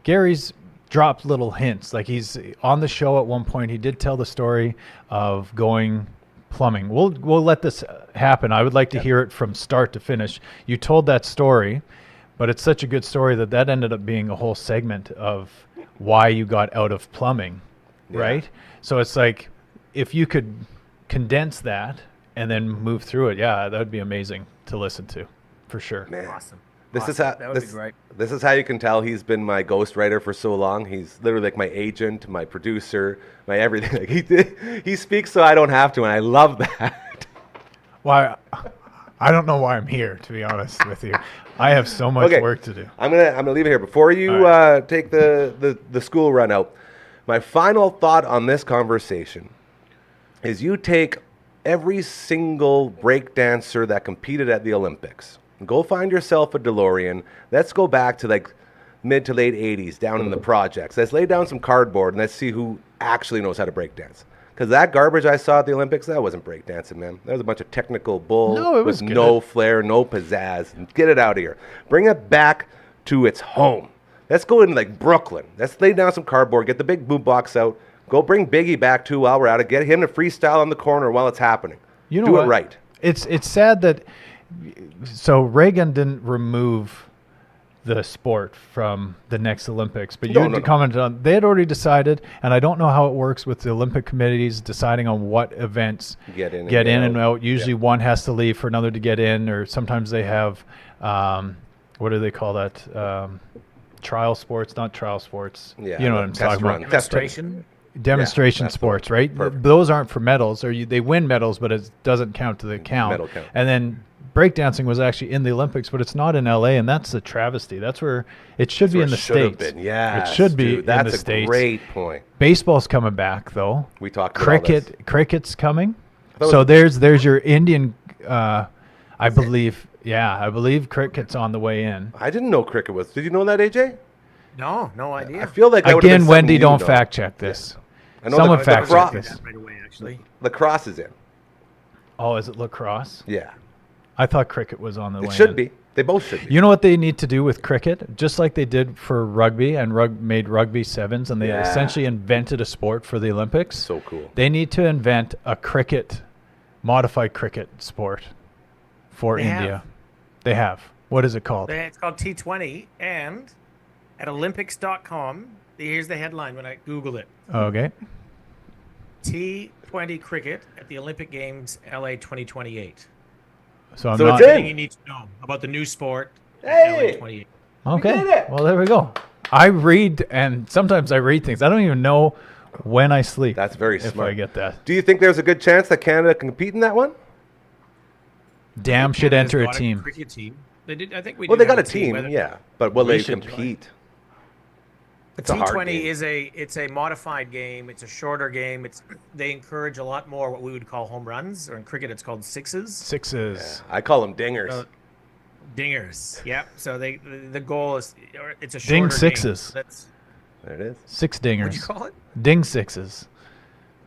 Gary's dropped little hints. Like he's on the show at one point, he did tell the story of going plumbing. We'll let this happen. I would like to hear it from start to finish. You told that story, but it's such a good story that ended up being a whole segment of why you got out of plumbing, right? So it's like, if you could condense that and then move through it, yeah, that would be amazing to listen to, for sure. Man. Awesome. This is Awesome. how That would be great. This is how you can tell he's been my ghostwriter for so long. He's literally like my agent, my producer, my everything. Like he speaks so I don't have to, and I love that. Why? I don't know why I'm here, to be honest with you. I have so much Okay. work to do. I'm gonna leave it here before you take the school run out. My final thought on this conversation is: you take every single breakdancer that competed at the Olympics. Go find yourself a DeLorean. Let's go back to like mid to late 80s down in the projects. Let's lay down some cardboard and let's see who actually knows how to breakdance. Because that garbage I saw at the Olympics, that wasn't breakdancing, man. That was a bunch of technical bull No, it was with good. no flair, no pizzazz. Get it out of here. Bring it back to its home. Let's go in like Brooklyn. Let's lay down some cardboard, get the big boom box out. Go bring Biggie back too while we're at it. Get him to freestyle on the corner while it's happening. You know Do what? it right. It's sad that so Reagan didn't remove the sport from the next Olympics, but you No, had no, to no. comment on they had already decided, and I don't know how it works with the Olympic committees deciding on what events Get in and out. Usually one has to leave for another to get in, or sometimes they have what do they call that? Trial sports, not trial sports. Yeah, you know what I'm test talking run. about. Demonstration. Demonstration that's the sports, one. right? Perfect. Those aren't for medals, or they win medals, but it doesn't count to the count. Medal count. And then breakdancing was actually in the Olympics, but it's not in LA, and that's a travesty. That's where it should be in the States. Yeah, it should be in That's the a States. great point. Baseball's coming back though. We talked about all this. Cricket's coming. thought it So was- there's your Indian. I believe. Yeah, I believe cricket's on the way in. I didn't know cricket was. Did you know that, AJ? No idea. I feel like that would've been Again, something Wendy, you don't know. fact check this. I know Someone the fact check lacrosse- this. Right away, actually. Lacrosse is in. Oh, is it lacrosse? Yeah, I thought cricket was on the way it should in. be. They both should be. You know what they need to do with cricket? Just like they did for rugby and made rugby sevens, and they Yeah. essentially invented a sport for the Olympics. So cool. They need to invent a modified cricket sport for They India. have. They have. What is it called? It's called T20, and at Olympics.com, here's the headline when I Googled it. Okay. T20 cricket at the Olympic Games LA 2028. So I'm So not. it's in. Everything you need to know about the new sport at Hey! LA 28. Okay. did it. Well, there we go. I read, and sometimes I read things. I don't even know when I sleep. That's very if smart. I get that. Do you think there's a good chance that Canada can compete in that one? Damn should Canada's enter a got team. cricket team. They did. I think we. Well, do they got have a team, whether- yeah. But will We they should join. compete? The It's a hard T20 game. it's a modified game. It's a shorter game. They encourage a lot more what we would call home runs, or in cricket it's called sixes. Sixes. I call them dingers. Dingers. Yep. So the goal is it's a Ding shorter sixes. Game. That's There it is. Six what'd you dingers. call it? Ding sixes.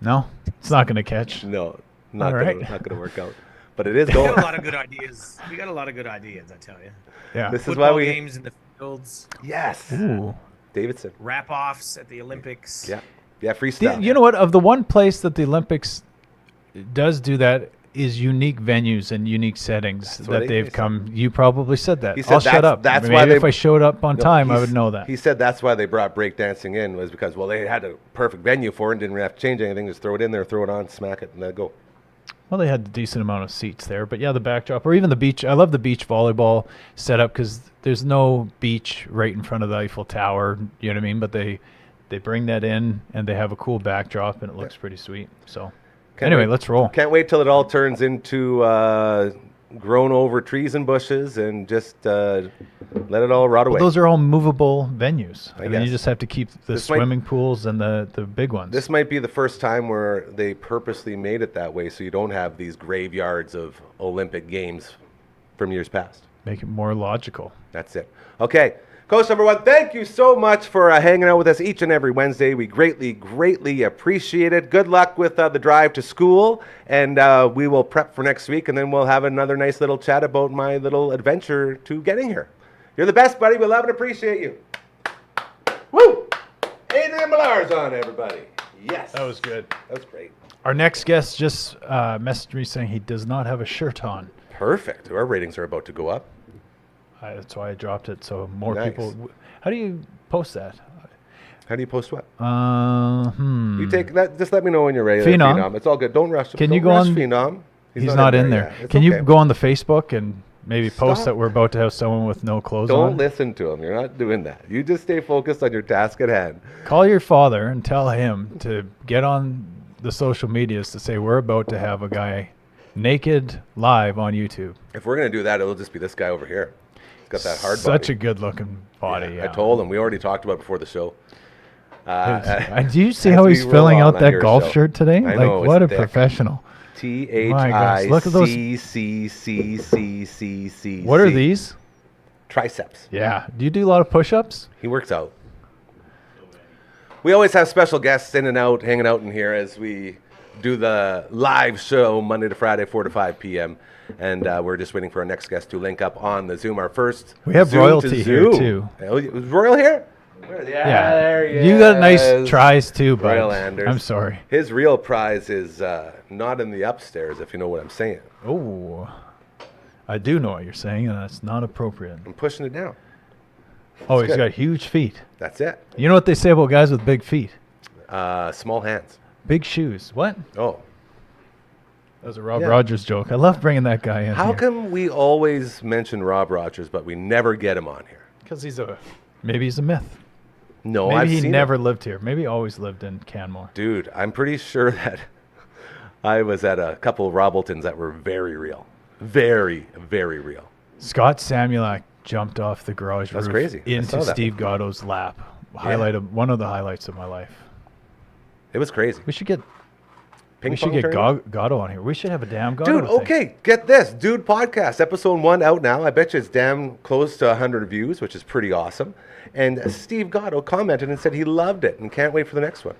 No, it's not going to catch. No, not All gonna, right. not gonna work out. But it is We going. got a lot of good ideas. We got a lot of good ideas, I tell you. Yeah. This is Football why we. games in the fields, Yes, Ooh. Davidson. wrap offs at the Olympics. Yeah, freestyle. You know what? Of the one place that the Olympics does do that is unique venues and unique settings That's what that they've said. come. You probably said that. He said I'll shut up. that's Maybe why if they- I showed up on No, time, I he's- would know that. He said that's why they brought breakdancing in, was because, well, they had a perfect venue for it and didn't really have to change anything. Just throw it in there, throw it on, smack it, and let it go. Well, they had a decent amount of seats there, but yeah, the backdrop or even the beach. I love the beach volleyball setup because there's no beach right in front of the Eiffel Tower. You know what I mean? But they bring that in and they have a cool backdrop and it looks pretty sweet. So anyway, wait- let's roll. Can't wait till it all turns into grown over trees and bushes and just let it all rot away. Well, those are all movable venues. I And then you guess. just have to keep the This might- swimming pools and the big ones. This might be the first time where they purposely made it that way so you don't have these graveyards of Olympic Games from years past. Make it more logical. That's it. Okay. Coach number one, thank you so much for hanging out with us each and every Wednesday. We greatly, greatly appreciate it. Good luck with the drive to school, and we will prep for next week, and then we'll have another nice little chat about my little adventure to getting here. You're the best, buddy. We love and appreciate you. Woo! Adrian Millar's on, everybody. Yes. That was good. That was great. Our next guest just messaged me saying he does not have a shirt on. Perfect. Our ratings are about to go up. That's why I dropped it. So more Nice. people. How do you post that? How do you post what? Hmm. You take that. Just let me know when you're ready. there, Phenom. It's all good. Don't rush. Can Don't you go rush on- Phenom. He's not in there. yet. It's Can okay. you go on the Facebook and maybe post Stop. that we're about to have someone with no clothes Don't on? listen to him. You're not doing that. You just stay focused on your task at hand. Call your father and tell him to get on the social medias to say we're about to have a guy naked live on YouTube. If we're gonna do that, it'll just be this guy over here. He's got that hard Such body. a good looking body. Yeah. I told him. We already talked about it before the show. Do you see as how we he's roll filling on out that your golf show. shirt today? I Like, know, it's what a thick. professional. THICCCCCC. What are these? Triceps. Yeah. Do you do a lot of push-ups? He works out. We always have special guests in and out, hanging out in here as we do the live show Monday to Friday, 4 to 5 p.m. And we're just waiting for our next guest to link up on the Zoom. Our first We have Zoom royalty to here, Zoom. too. Oh, is Royal here? Yeah. There he You got nice is. tries too, bud. Royal Anders. I'm sorry. His real prize is not in the upstairs, if you know what I'm saying. Oh, I do know what you're saying, and that's not appropriate. I'm pushing it down. Oh, he's good. got huge feet. That's it. You know what they say about guys with big feet? Small hands. Big shoes. What? Oh. That was a Rob Yeah. Rogers joke. I love bringing that guy in. How come we always mention Rob Rogers, but we never get him on here? Because maybe he's a myth. No, Maybe I've he seen never him. lived here. Maybe he always lived in Canmore. Dude, I'm pretty sure that I was at a couple of Robletons that were very real. Very, very real. Scott Samulak jumped off the garage That's roof crazy. I saw into that. Steve Gatto's lap. Yeah. One of the highlights of my life. It was crazy. We should get Ping pong tournament? Gatto on here. We should have a damn Gatto Dude, thing. okay, get this. Dude Podcast, episode 1 out now. I bet you it's damn close to 100 views, which is pretty awesome. And Steve Gatto commented and said he loved it and can't wait for the next one.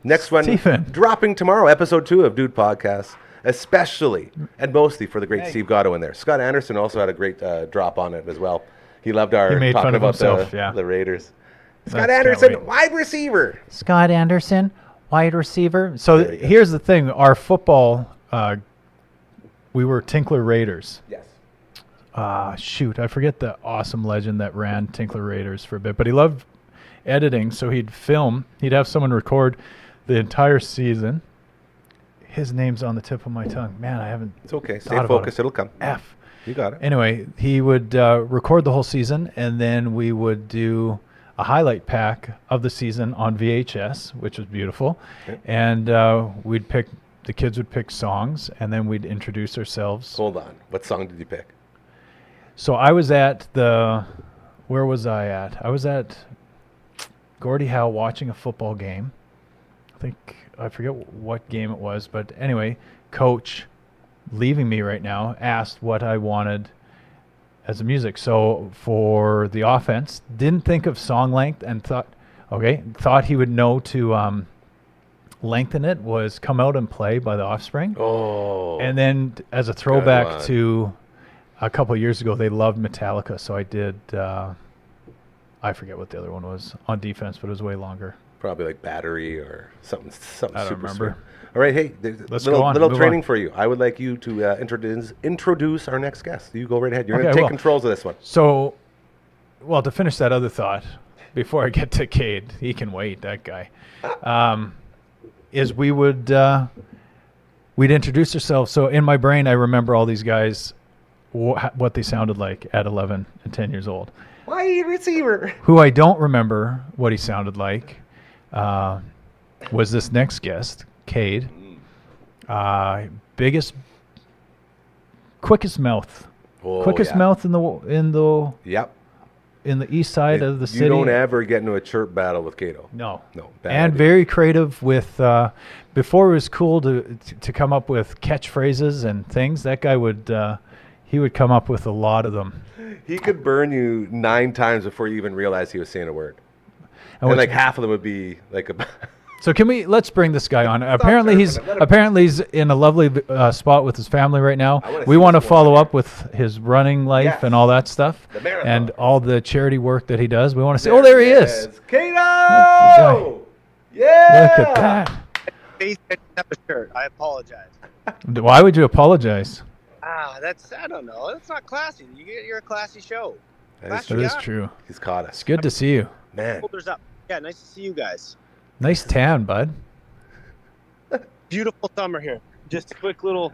Next one Stephen. dropping tomorrow, episode 2 of Dude Podcast, especially and mostly for the great Steve Gatto in there. Scott Anderson also had a great drop on it as well. He loved our He made talking fun of about himself, yeah. the Raiders. Scott That's- can't Anderson, wait. wide receiver. Scott Anderson, wide receiver. So There you go. here's the thing: our football, we were Tinkler Raiders. Yes. Shoot, I forget the awesome legend that ran Tinkler Raiders for a bit, but he loved editing, so he'd film. He'd have someone record the entire season. His name's on the tip of my tongue. Man, I haven't. It's okay. Stay thought about focused. it. It'll come. F. You got it. Anyway, he would record the whole season, and then we would do a highlight pack of the season on VHS, which was beautiful. Okay. And the kids would pick songs, and then we'd introduce ourselves. Hold on. What song did you pick? So I was at where was I at? I was at Gordie Howe watching a football game. I forget what game it was, but anyway, coach, leaving me right now, asked what I wanted as a music. So for the offense, didn't think of song length and thought he would know to lengthen it was Come Out and Play by The Offspring. Oh. And then as a throwback one. to a couple of years ago, they loved Metallica. So I did, I forget what the other one was on defense, but it was way longer. Probably like battery or something I don't super remember. sweet. All right, hey, there's Let's little, go on, little move training on. for you. I would like you to introduce our next guest. You go right ahead. You're Okay, going to take well. controls of this one. So, well, to finish that other thought, before I get to Cade, he can wait, that guy, is we'd introduce ourselves. So in my brain, I remember all these guys, what they sounded like at 11 and 10 years old. Wide receiver. Who I don't remember what he sounded like was this next guest, Cade. Quickest mouth. Oh, Quickest yeah. mouth in the Yep. east side of the city. You don't ever get into a chirp battle with Cato. No. No. Bad And idea. very creative with before it was cool to come up with catchphrases and things. That guy would he would come up with a lot of them. He could burn you 9 times before you even realized he was saying a word. And what's- like half of them would be like a... So let's bring this guy on. Apparently he's in a lovely spot with his family right now. I wanna We see want to this one follow right up with his running life Yes. and all that stuff. The marathon. And all the charity work that he does. We want to say, oh, there he is. Cato! Yeah! Look at that. Face didn't have a shirt. I apologize. Why would you apologize? I don't know. That's not classy. You're a classy show. That is That true. is true. He's caught It's us. good to see you. Man. Shoulders up. Yeah, nice to see you guys. Nice tan, bud. Beautiful summer here. Just a quick little.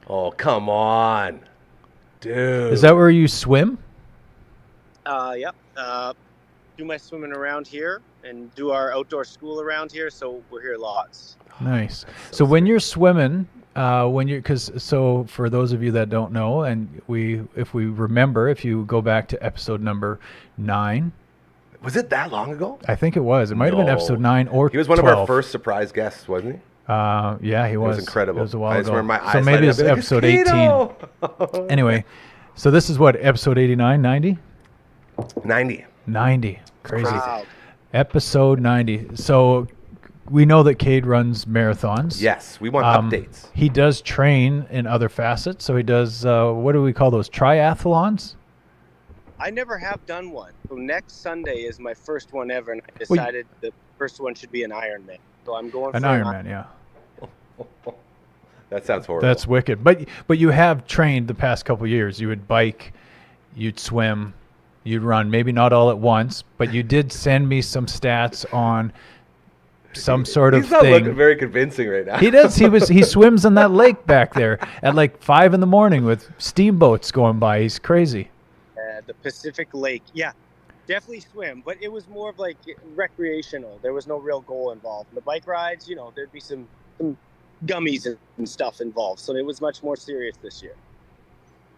Oh, come on. Dude. Is that where you swim? Yep. Do my swimming around here and do our outdoor school around here. So we're here lots. Nice. So when you're swimming, so for those of you that don't know, and if we remember, if you go back to episode number 9, Was it that long ago? I think it was. It might have been No. episode 9 or 12. He was one of our first surprise guests, wasn't he? Yeah, he was. It was incredible. It was a while I just ago. remember my So eyes maybe lighting it's up, like, episode "It's 18. Cato!" Anyway, so this is what, episode 89, 90? 90. 90. Crazy. Wow. Episode 90. So we know that Cade runs marathons. Yes, we want updates. He does train in other facets. So he does, what do we call those, triathlons? I never have done one. So next Sunday is my first one ever, and I Well, decided the first one should be an Ironman. So I'm going An for Ironman, yeah. That sounds horrible. That's wicked. But you have trained the past couple years. You would bike, you'd swim, you'd run. Maybe not all at once, but you did send me some stats on some sort of He's not thing. looking very convincing right now. He does. He swims in that lake back there at like 5 a.m. with steamboats going by. He's crazy. the Pacific Lake. Yeah, definitely swim, but it was more of like recreational. There was no real goal involved. The bike rides, there'd be some gummies and stuff involved. So it was much more serious this year.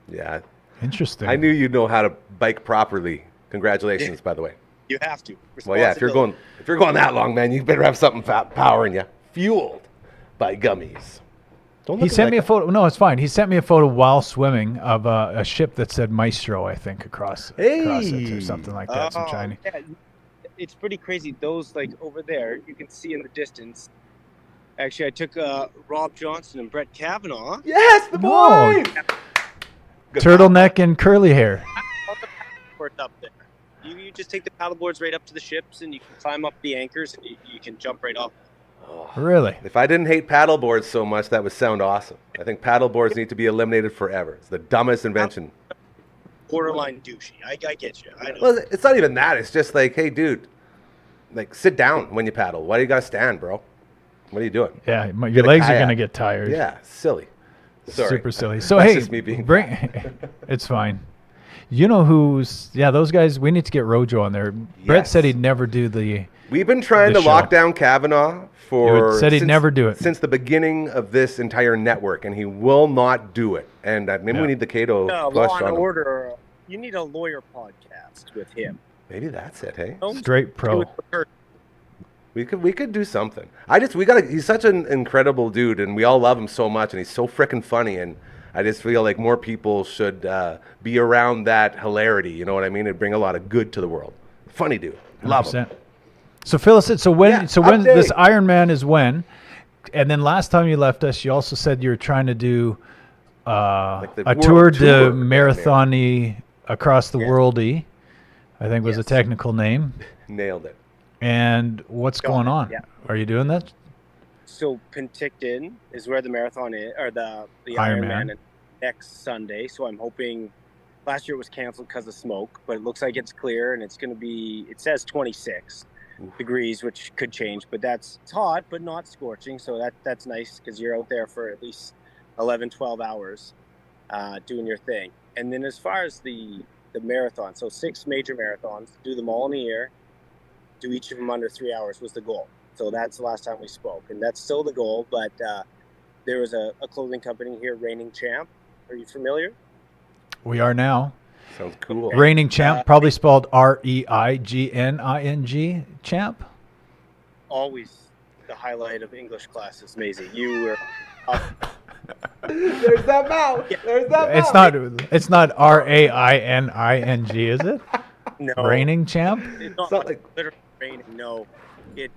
Yeah. Interesting. I knew you'd know how to bike properly. Congratulations, by the way. You have to. Well, yeah, if you're going that long, man, you better have something powering you. Fueled by gummies. Don't He look at sent that me a guy. photo. No, it's fine. He sent me a photo while swimming of a ship that said Maestro, I think, across it or Hey! something like that. Some Chinese. Yeah, it's pretty crazy. Those, like, over there, you can see in the distance. Actually, I took Rob Johnson and Brett Kavanaugh. Yes, the No. boys! Good Turtleneck and curly hair. All the paddleboards up there. You just take the paddleboards right up to the ships, and you can climb up the anchors, and you can jump right off. Oh, Really? if I didn't hate paddleboards so much, that would sound awesome. I think paddleboards need to be eliminated forever. It's the dumbest invention. Borderline douchey. I get you. I know. Well, it's not even that. It's just like, hey, dude, like, sit down when you paddle. Why do you got to stand, bro? What are you doing? Yeah, your Get a legs are kayak. going to get tired. Yeah, silly. Sorry. Super silly. So That's hey, just me being it's fine. You know those guys, we need to get Rojo on there. Brett Yes. said he'd never do the We've been trying The to lock show. down Kavanaugh for said he'd never do it. since the beginning of this entire network, and he will not do it. And maybe Yeah. we need the Cato Law flush and on him. Order. You need a lawyer podcast with him. Maybe that's it, hey? straight pro. We could do something. He's such an incredible dude, and we all love him so much, and he's so freaking funny, and I just feel like more people should be around that hilarity, you know what I mean? It'd bring a lot of good to the world. Funny dude. Love him. 100%. So fill us in. So when Yeah, when update. this Iron Man is when? And then last time you left us, you also said you were trying to do Like the a world tour tour de down marathon-y across the Yeah. world-y, I think was a Yes. technical name. Nailed it. And what's Got going it, on? yeah. Are you doing that? So Penticton is where the marathon is, or the Ironman. Ironman is next Sunday. So I'm hoping. Last year it was canceled because of smoke, but it looks like it's clear, and it's going to be. It says 26 degrees, which could change, but it's hot, but not scorching. So that's nice because you're out there for at least 11, 12 hours doing your thing. And then as far as the marathon, so 6 major marathons, do them all in a year, do each of them under 3 hours was the goal. So that's the last time we spoke, and that's still the goal. But there was a clothing company here, Reigning Champ. Are you familiar? We are now. Sounds cool. Reigning Champ, probably spelled REIGNING, Champ. Always the highlight of English classes, Maisie. You were. There's that mouth. There's that It's mouth. not RAINING, is it? No. Reigning Champ. It's not It's not like- literally raining. No, it.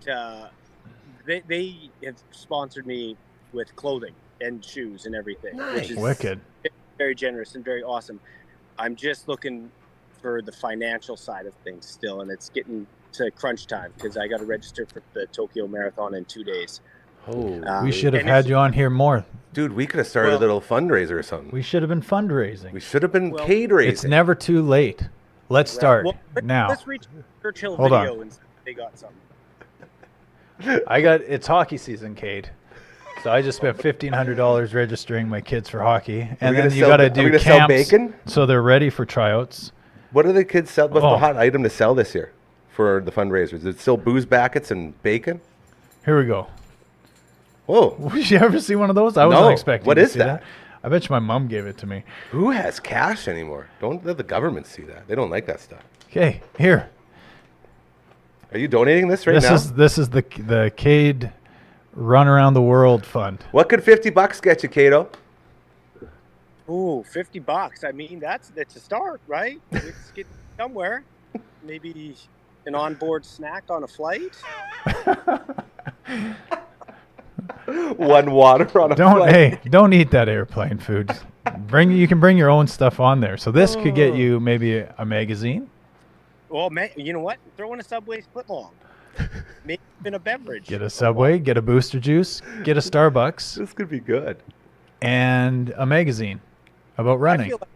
They have sponsored me with clothing and shoes and everything, which is Wicked. very generous and very awesome. I'm just looking for the financial side of things still, and it's getting to crunch time because I got to register for the Tokyo Marathon in 2 days. Oh, We should have and had it's- you on here more. dude, we could have started a little fundraiser or something. We should have been fundraising. We should have been Well, paid It's raising. never too late. Let's start now. Let's reach Churchill Hold on. video and see if they got something. It's hockey season, Cade. So I just spent $1,500 registering my kids for hockey, and gonna then you sell- got to are we do gonna sell camps bacon? so they're ready for tryouts. What do the kids sell? What's Oh. the hot item to sell this year for the fundraisers? Is it still booze buckets and bacon? Here we go. Whoa. Did you ever see one of those? I wasn't No. expecting What to is see that? I bet you my mom gave it to me. Who has cash anymore? Don't let the government see that. They don't like that stuff. Okay, here. Are you donating this right This now? is the Cade Run Around the World Fund. What could $50 get you, Cato? Ooh, $50. I mean, that's a start, right? Let's get somewhere. Maybe an onboard snack on a flight. One water on a flight. Don't eat that airplane food. You can bring your own stuff on there. So this could get you maybe a magazine. Well, man, you know what? Throw in a Subway split long. Maybe even a beverage. Get a Subway, get a Booster Juice, get a Starbucks, This could be good. and a magazine about I running. feel like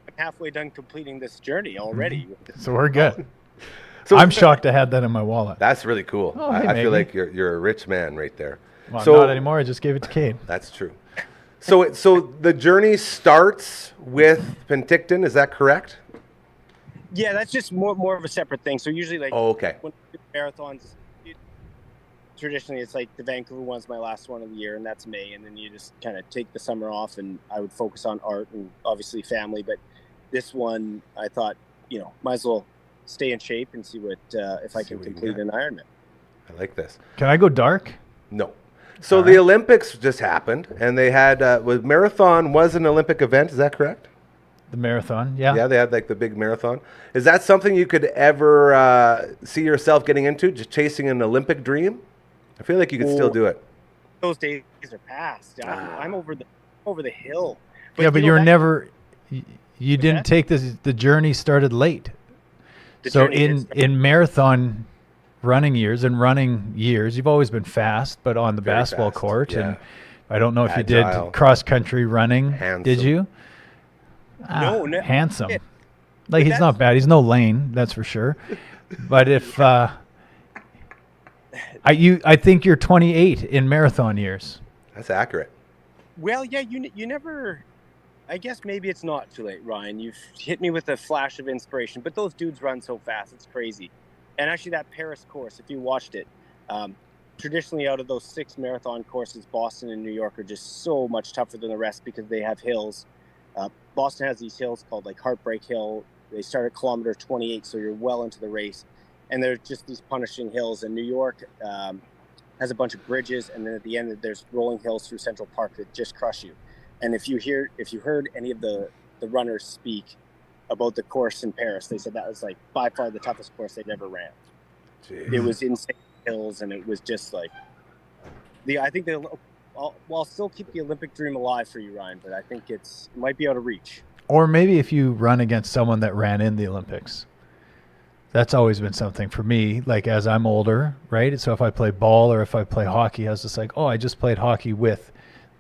I'm halfway done completing this journey already. So we're good. So I'm shocked I had that in my wallet. That's really cool. Oh, hey, I feel Maggie. like you're a rich man right there. Well, so not anymore. I just gave it to Cade. That's true. So the journey starts with Penticton. Is that correct? Yeah, that's just more of a separate thing. So usually, like, Oh, okay. when we do marathons, traditionally it's like the Vancouver one's my last one of the year, and that's May, and then you just kind of take the summer off, and I would focus on art and obviously family. But this one, I thought, might as well stay in shape and see what if I See can what you complete got. an Ironman. I like this. Can I go dark? No. So the Olympics just happened, and they had marathon was an Olympic event. Is that correct? The marathon, yeah. Yeah, they had like the big marathon. Is that something you could ever see yourself getting into, just chasing an Olympic dream? I feel like you could still do it. Those days are past. I'm over the hill. Yeah, but you know, you're that- never. You didn't take this. The journey started late. the So journey is- in marathon running years, you've always been fast, but on the Very basketball fast, court. yeah. And I don't know if you Agile. did cross country running. Did Handsome. you? No, Handsome. yeah. Like, he's that's- not bad. He's no Lane, that's for sure. But if I think you're 28 in marathon years. That's accurate. Well, yeah, you never. I guess maybe it's not too late, Ryan. You've hit me with a flash of inspiration, but those dudes run so fast, it's crazy. And actually, that Paris course, if you watched it, traditionally out of those 6 marathon courses, Boston and New York are just so much tougher than the rest because they have hills. Boston has these hills called like Heartbreak Hill. They start at kilometer 28, so you're well into the race. And they're just these punishing hills. And New York has a bunch of bridges, and then at the end there's rolling hills through Central Park that just crush you. And if you heard any of the runners speak about the course in Paris, they said that was like by far the toughest course they'd ever ran. Jeez. It was insane hills, and it was just like I think I'll still keep the Olympic dream alive for you, Ryan, but I think it might be out of reach. Or maybe if you run against someone that ran in the Olympics. That's always been something for me, like as I'm older, right? So if I play ball or if I play hockey, I was just like, oh, I just played hockey with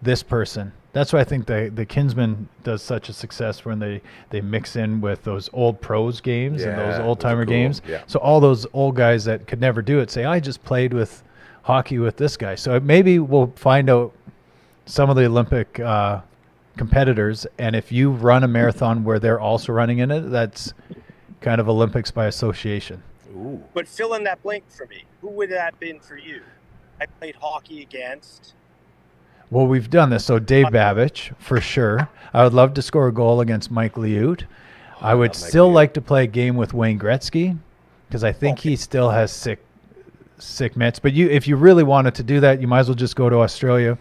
this person. That's why I think the Kinsman does such a success when they mix in with those old pros games and those Yeah, old those are timer cool. games. Yeah. So all those old guys that could never do it say, I just played with hockey with this guy. So maybe we'll find out some of the Olympic competitors, and if you run a marathon where they're also running in it, that's kind of Olympics by association. Ooh. But fill in that blank for me. Who would that have been for you? I played hockey against. Well, we've done this. So Dave Babbage, for sure. I would love to score a goal against Mike Liut. I would still like to play a game with Wayne Gretzky because I think he still has sick mitts. But if you really wanted to do that, you might as well just go to Australia,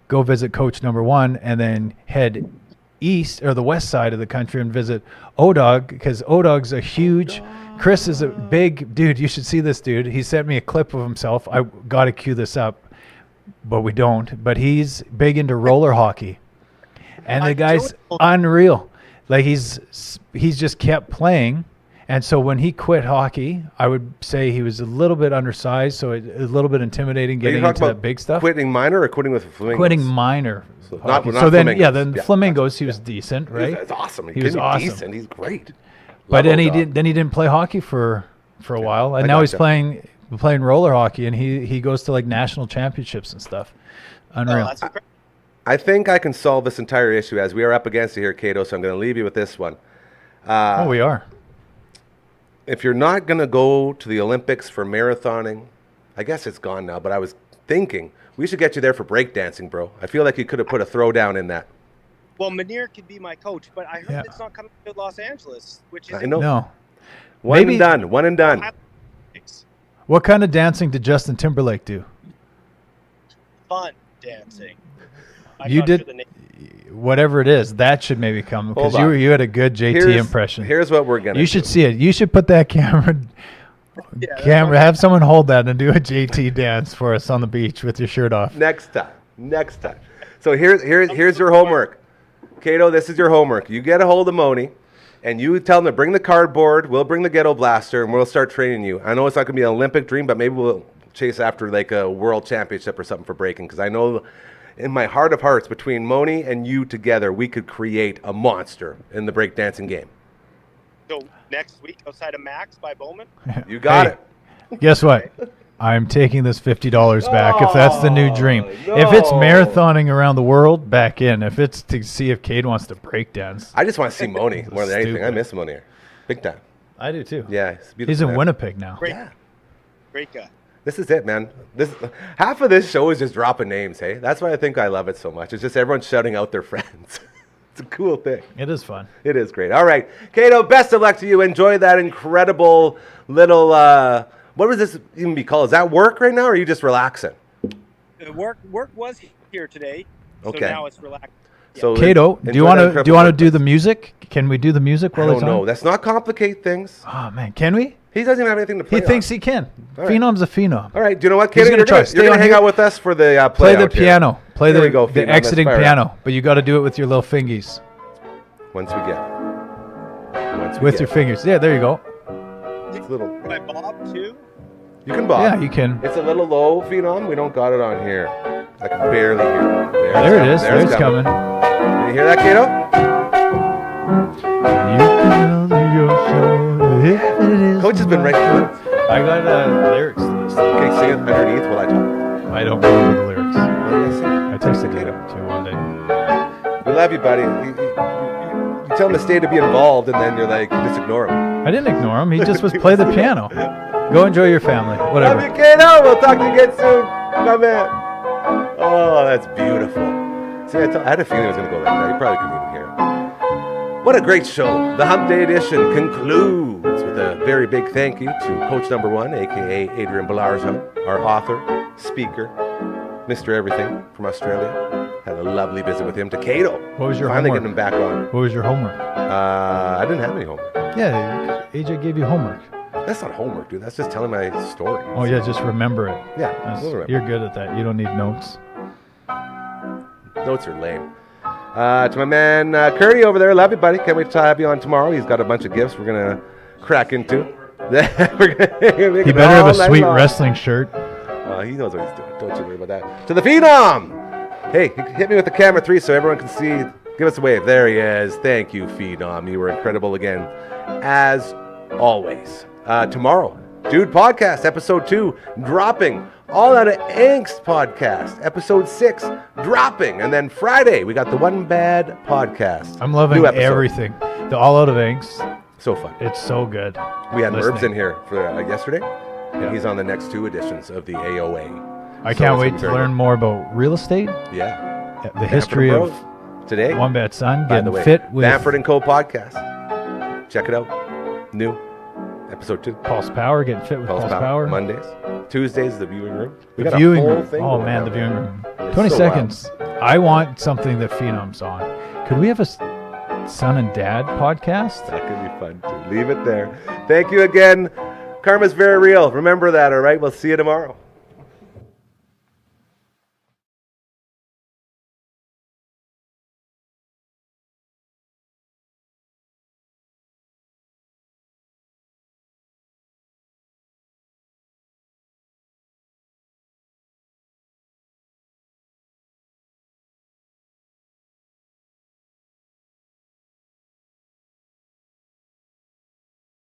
go visit coach number one, and then head east or the west side of the country and visit Odog, because Odog's a huge Chris is a big dude. You should see this dude. He sent me a clip of himself. I got to cue this up, but we don't. But he's big into roller hockey, and the guy's unreal. Like he's just kept playing, and so when he quit hockey, I would say he was a little bit undersized, so a little bit intimidating getting into that big stuff. Quitting minor or quitting with the Flamingos? Quitting minor. So hockey. not So then, Flamingos. yeah, then the Flamingos, he was decent, right? That's awesome. He was awesome. Decent. He's great. But then he Odog. didn't play hockey for a while, and I now he's gotcha. playing roller hockey, and he goes to like national championships and stuff. Unreal. That's incredible. I think I can solve this entire issue as we are up against it here, Cato, so I'm going to leave you with this one. We are. If you're not going to go to the Olympics for marathoning, I guess it's gone now, but I was thinking we should get you there for breakdancing, bro. I feel like you could have put a throwdown in that. Well, Manir could be my coach, but I heard Yeah. it's not coming to Los Angeles, which is I know. No. One Maybe- and done. One and done. What kind of dancing did Justin Timberlake do? Fun dancing. I'm You not did- sure the name. Whatever it is, that should maybe come because Hold on. you had a good JT impression. Here's what we're going to You should see it. You should put that camera. Yeah, that's Have someone hold that and do a JT dance for us on the beach with your shirt off. Next time. So here's your homework. Cato, this is your homework. You get a hold of Moni, and you tell them to bring the cardboard. We'll bring the ghetto blaster, and we'll start training you. I know it's not going to be an Olympic dream, but maybe we'll chase after like a world championship or something for breaking, because I know in my heart of hearts, between Moni and you together, we could create a monster in the breakdancing game. So next week outside of Max by Bowman. You got Hey, it. Guess what? I'm taking this $50 back if that's the new dream. No. If it's marathoning around the world, back in. If it's to see if Cade wants to break dance, I just want to see Moni more than anything. I Stupid. miss Moni. Big time. I do too. Yeah, it's beautiful. He's in man. Winnipeg now. Great, Yeah. great guy. This is it, man. Half of this show is just dropping names, hey? That's why I think I love it so much. It's just everyone shouting out their friends. It's a cool thing. It is fun. It is great. All right. Cato, best of luck to you. Enjoy that incredible little, what would this even be called? Is that work right now, or are you just relaxing? Work was here today. Okay. So now it's relaxed. Yeah. So Cato, do you enjoy want that to incredible do the work. music? Can we do the music I while don't he's know. on? Let's not complicate things. Oh man, can we? He doesn't even have anything to play He thinks on. he can. All right. Phenom's a phenom. All right. Do you know what, He's Cato? gonna You're try. going Stay to on hang here. out with us for the Play the out here. piano. Play There the, we go, the Phenom. Let's exiting fire it piano. up. But you got to do it with your little fingies. Once we get. With your fingers. Yeah, there you go. It's little. By Bob too. You can bob. Yeah, you can. It's a little low, Phenom. We don't got it on here. I can barely hear it. There it is. There's There's coming. You hear that, Cato? You can tell your show if it is Coach has been right through it. I got lyrics to this. Okay, sing it underneath while I talk. I don't remember the lyrics. What did I sing? I texted Cato. it to you one day. We love you, buddy. You tell him to stay to be involved, and then you're like, you just ignore him. I didn't ignore him. He just was play the piano. Go enjoy your family. Love Whatever. you, Cato. We'll talk to you again soon. My man. Oh, that's beautiful. See, I had a feeling it was going to go like that. You probably couldn't even hear it. What a great show. The Hump Day edition concludes with a very big thank you to Coach Number One, a.k.a. Adrian Belarjo, our author, speaker, Mr. Everything from Australia. Had a lovely visit with him. To Cato. What was your Finally homework? getting him back on. What was your homework? I didn't have any homework. Yeah, AJ gave you homework. That's not homework, dude. That's just telling my story. Oh yeah, just remember it. Yeah, That's- we'll remember. you're good at that. You don't need notes. Notes are lame. To my man Curry over there, love you, buddy. Can't wait to have you on tomorrow. He's got a bunch of gifts we're going to crack into. We're gonna make He it better have all a night sweet long. wrestling shirt. He knows what he's doing. Don't you worry about that. To the Phenom! Hey, hit me with the camera 3 so everyone can see. Give us a wave. There he is. Thank you, Phenom. You were incredible again, as always. Tomorrow, Dude Podcast, Episode 2, dropping. All Out of Angst Podcast, Episode 6, dropping. And then Friday, we got the One Bad Podcast. I'm loving New episode. everything. The All Out of Angst. So fun. It's so good. We had Listening. Merbs in here for yesterday, and Yeah. he's on the next 2 editions of the AOA. I So can't it's wait gonna to be learn very more about real estate, good. Yeah. the history Bamford of and Bros today. One Bad Son, By the getting way, fit with Bamford and Co. podcast. Check it out. New episode 2. Pulse Power, getting fit with Pulse Power. Mondays, Tuesdays, the viewing room. We The got viewing a whole room. thing. Oh going man, on. the viewing room. It's 20 so seconds. I want something that Phenom's on. Could we have a son and dad podcast? That could be fun too. Leave it there. Thank you again. Karma's very real. Remember that, all right? We'll see you tomorrow.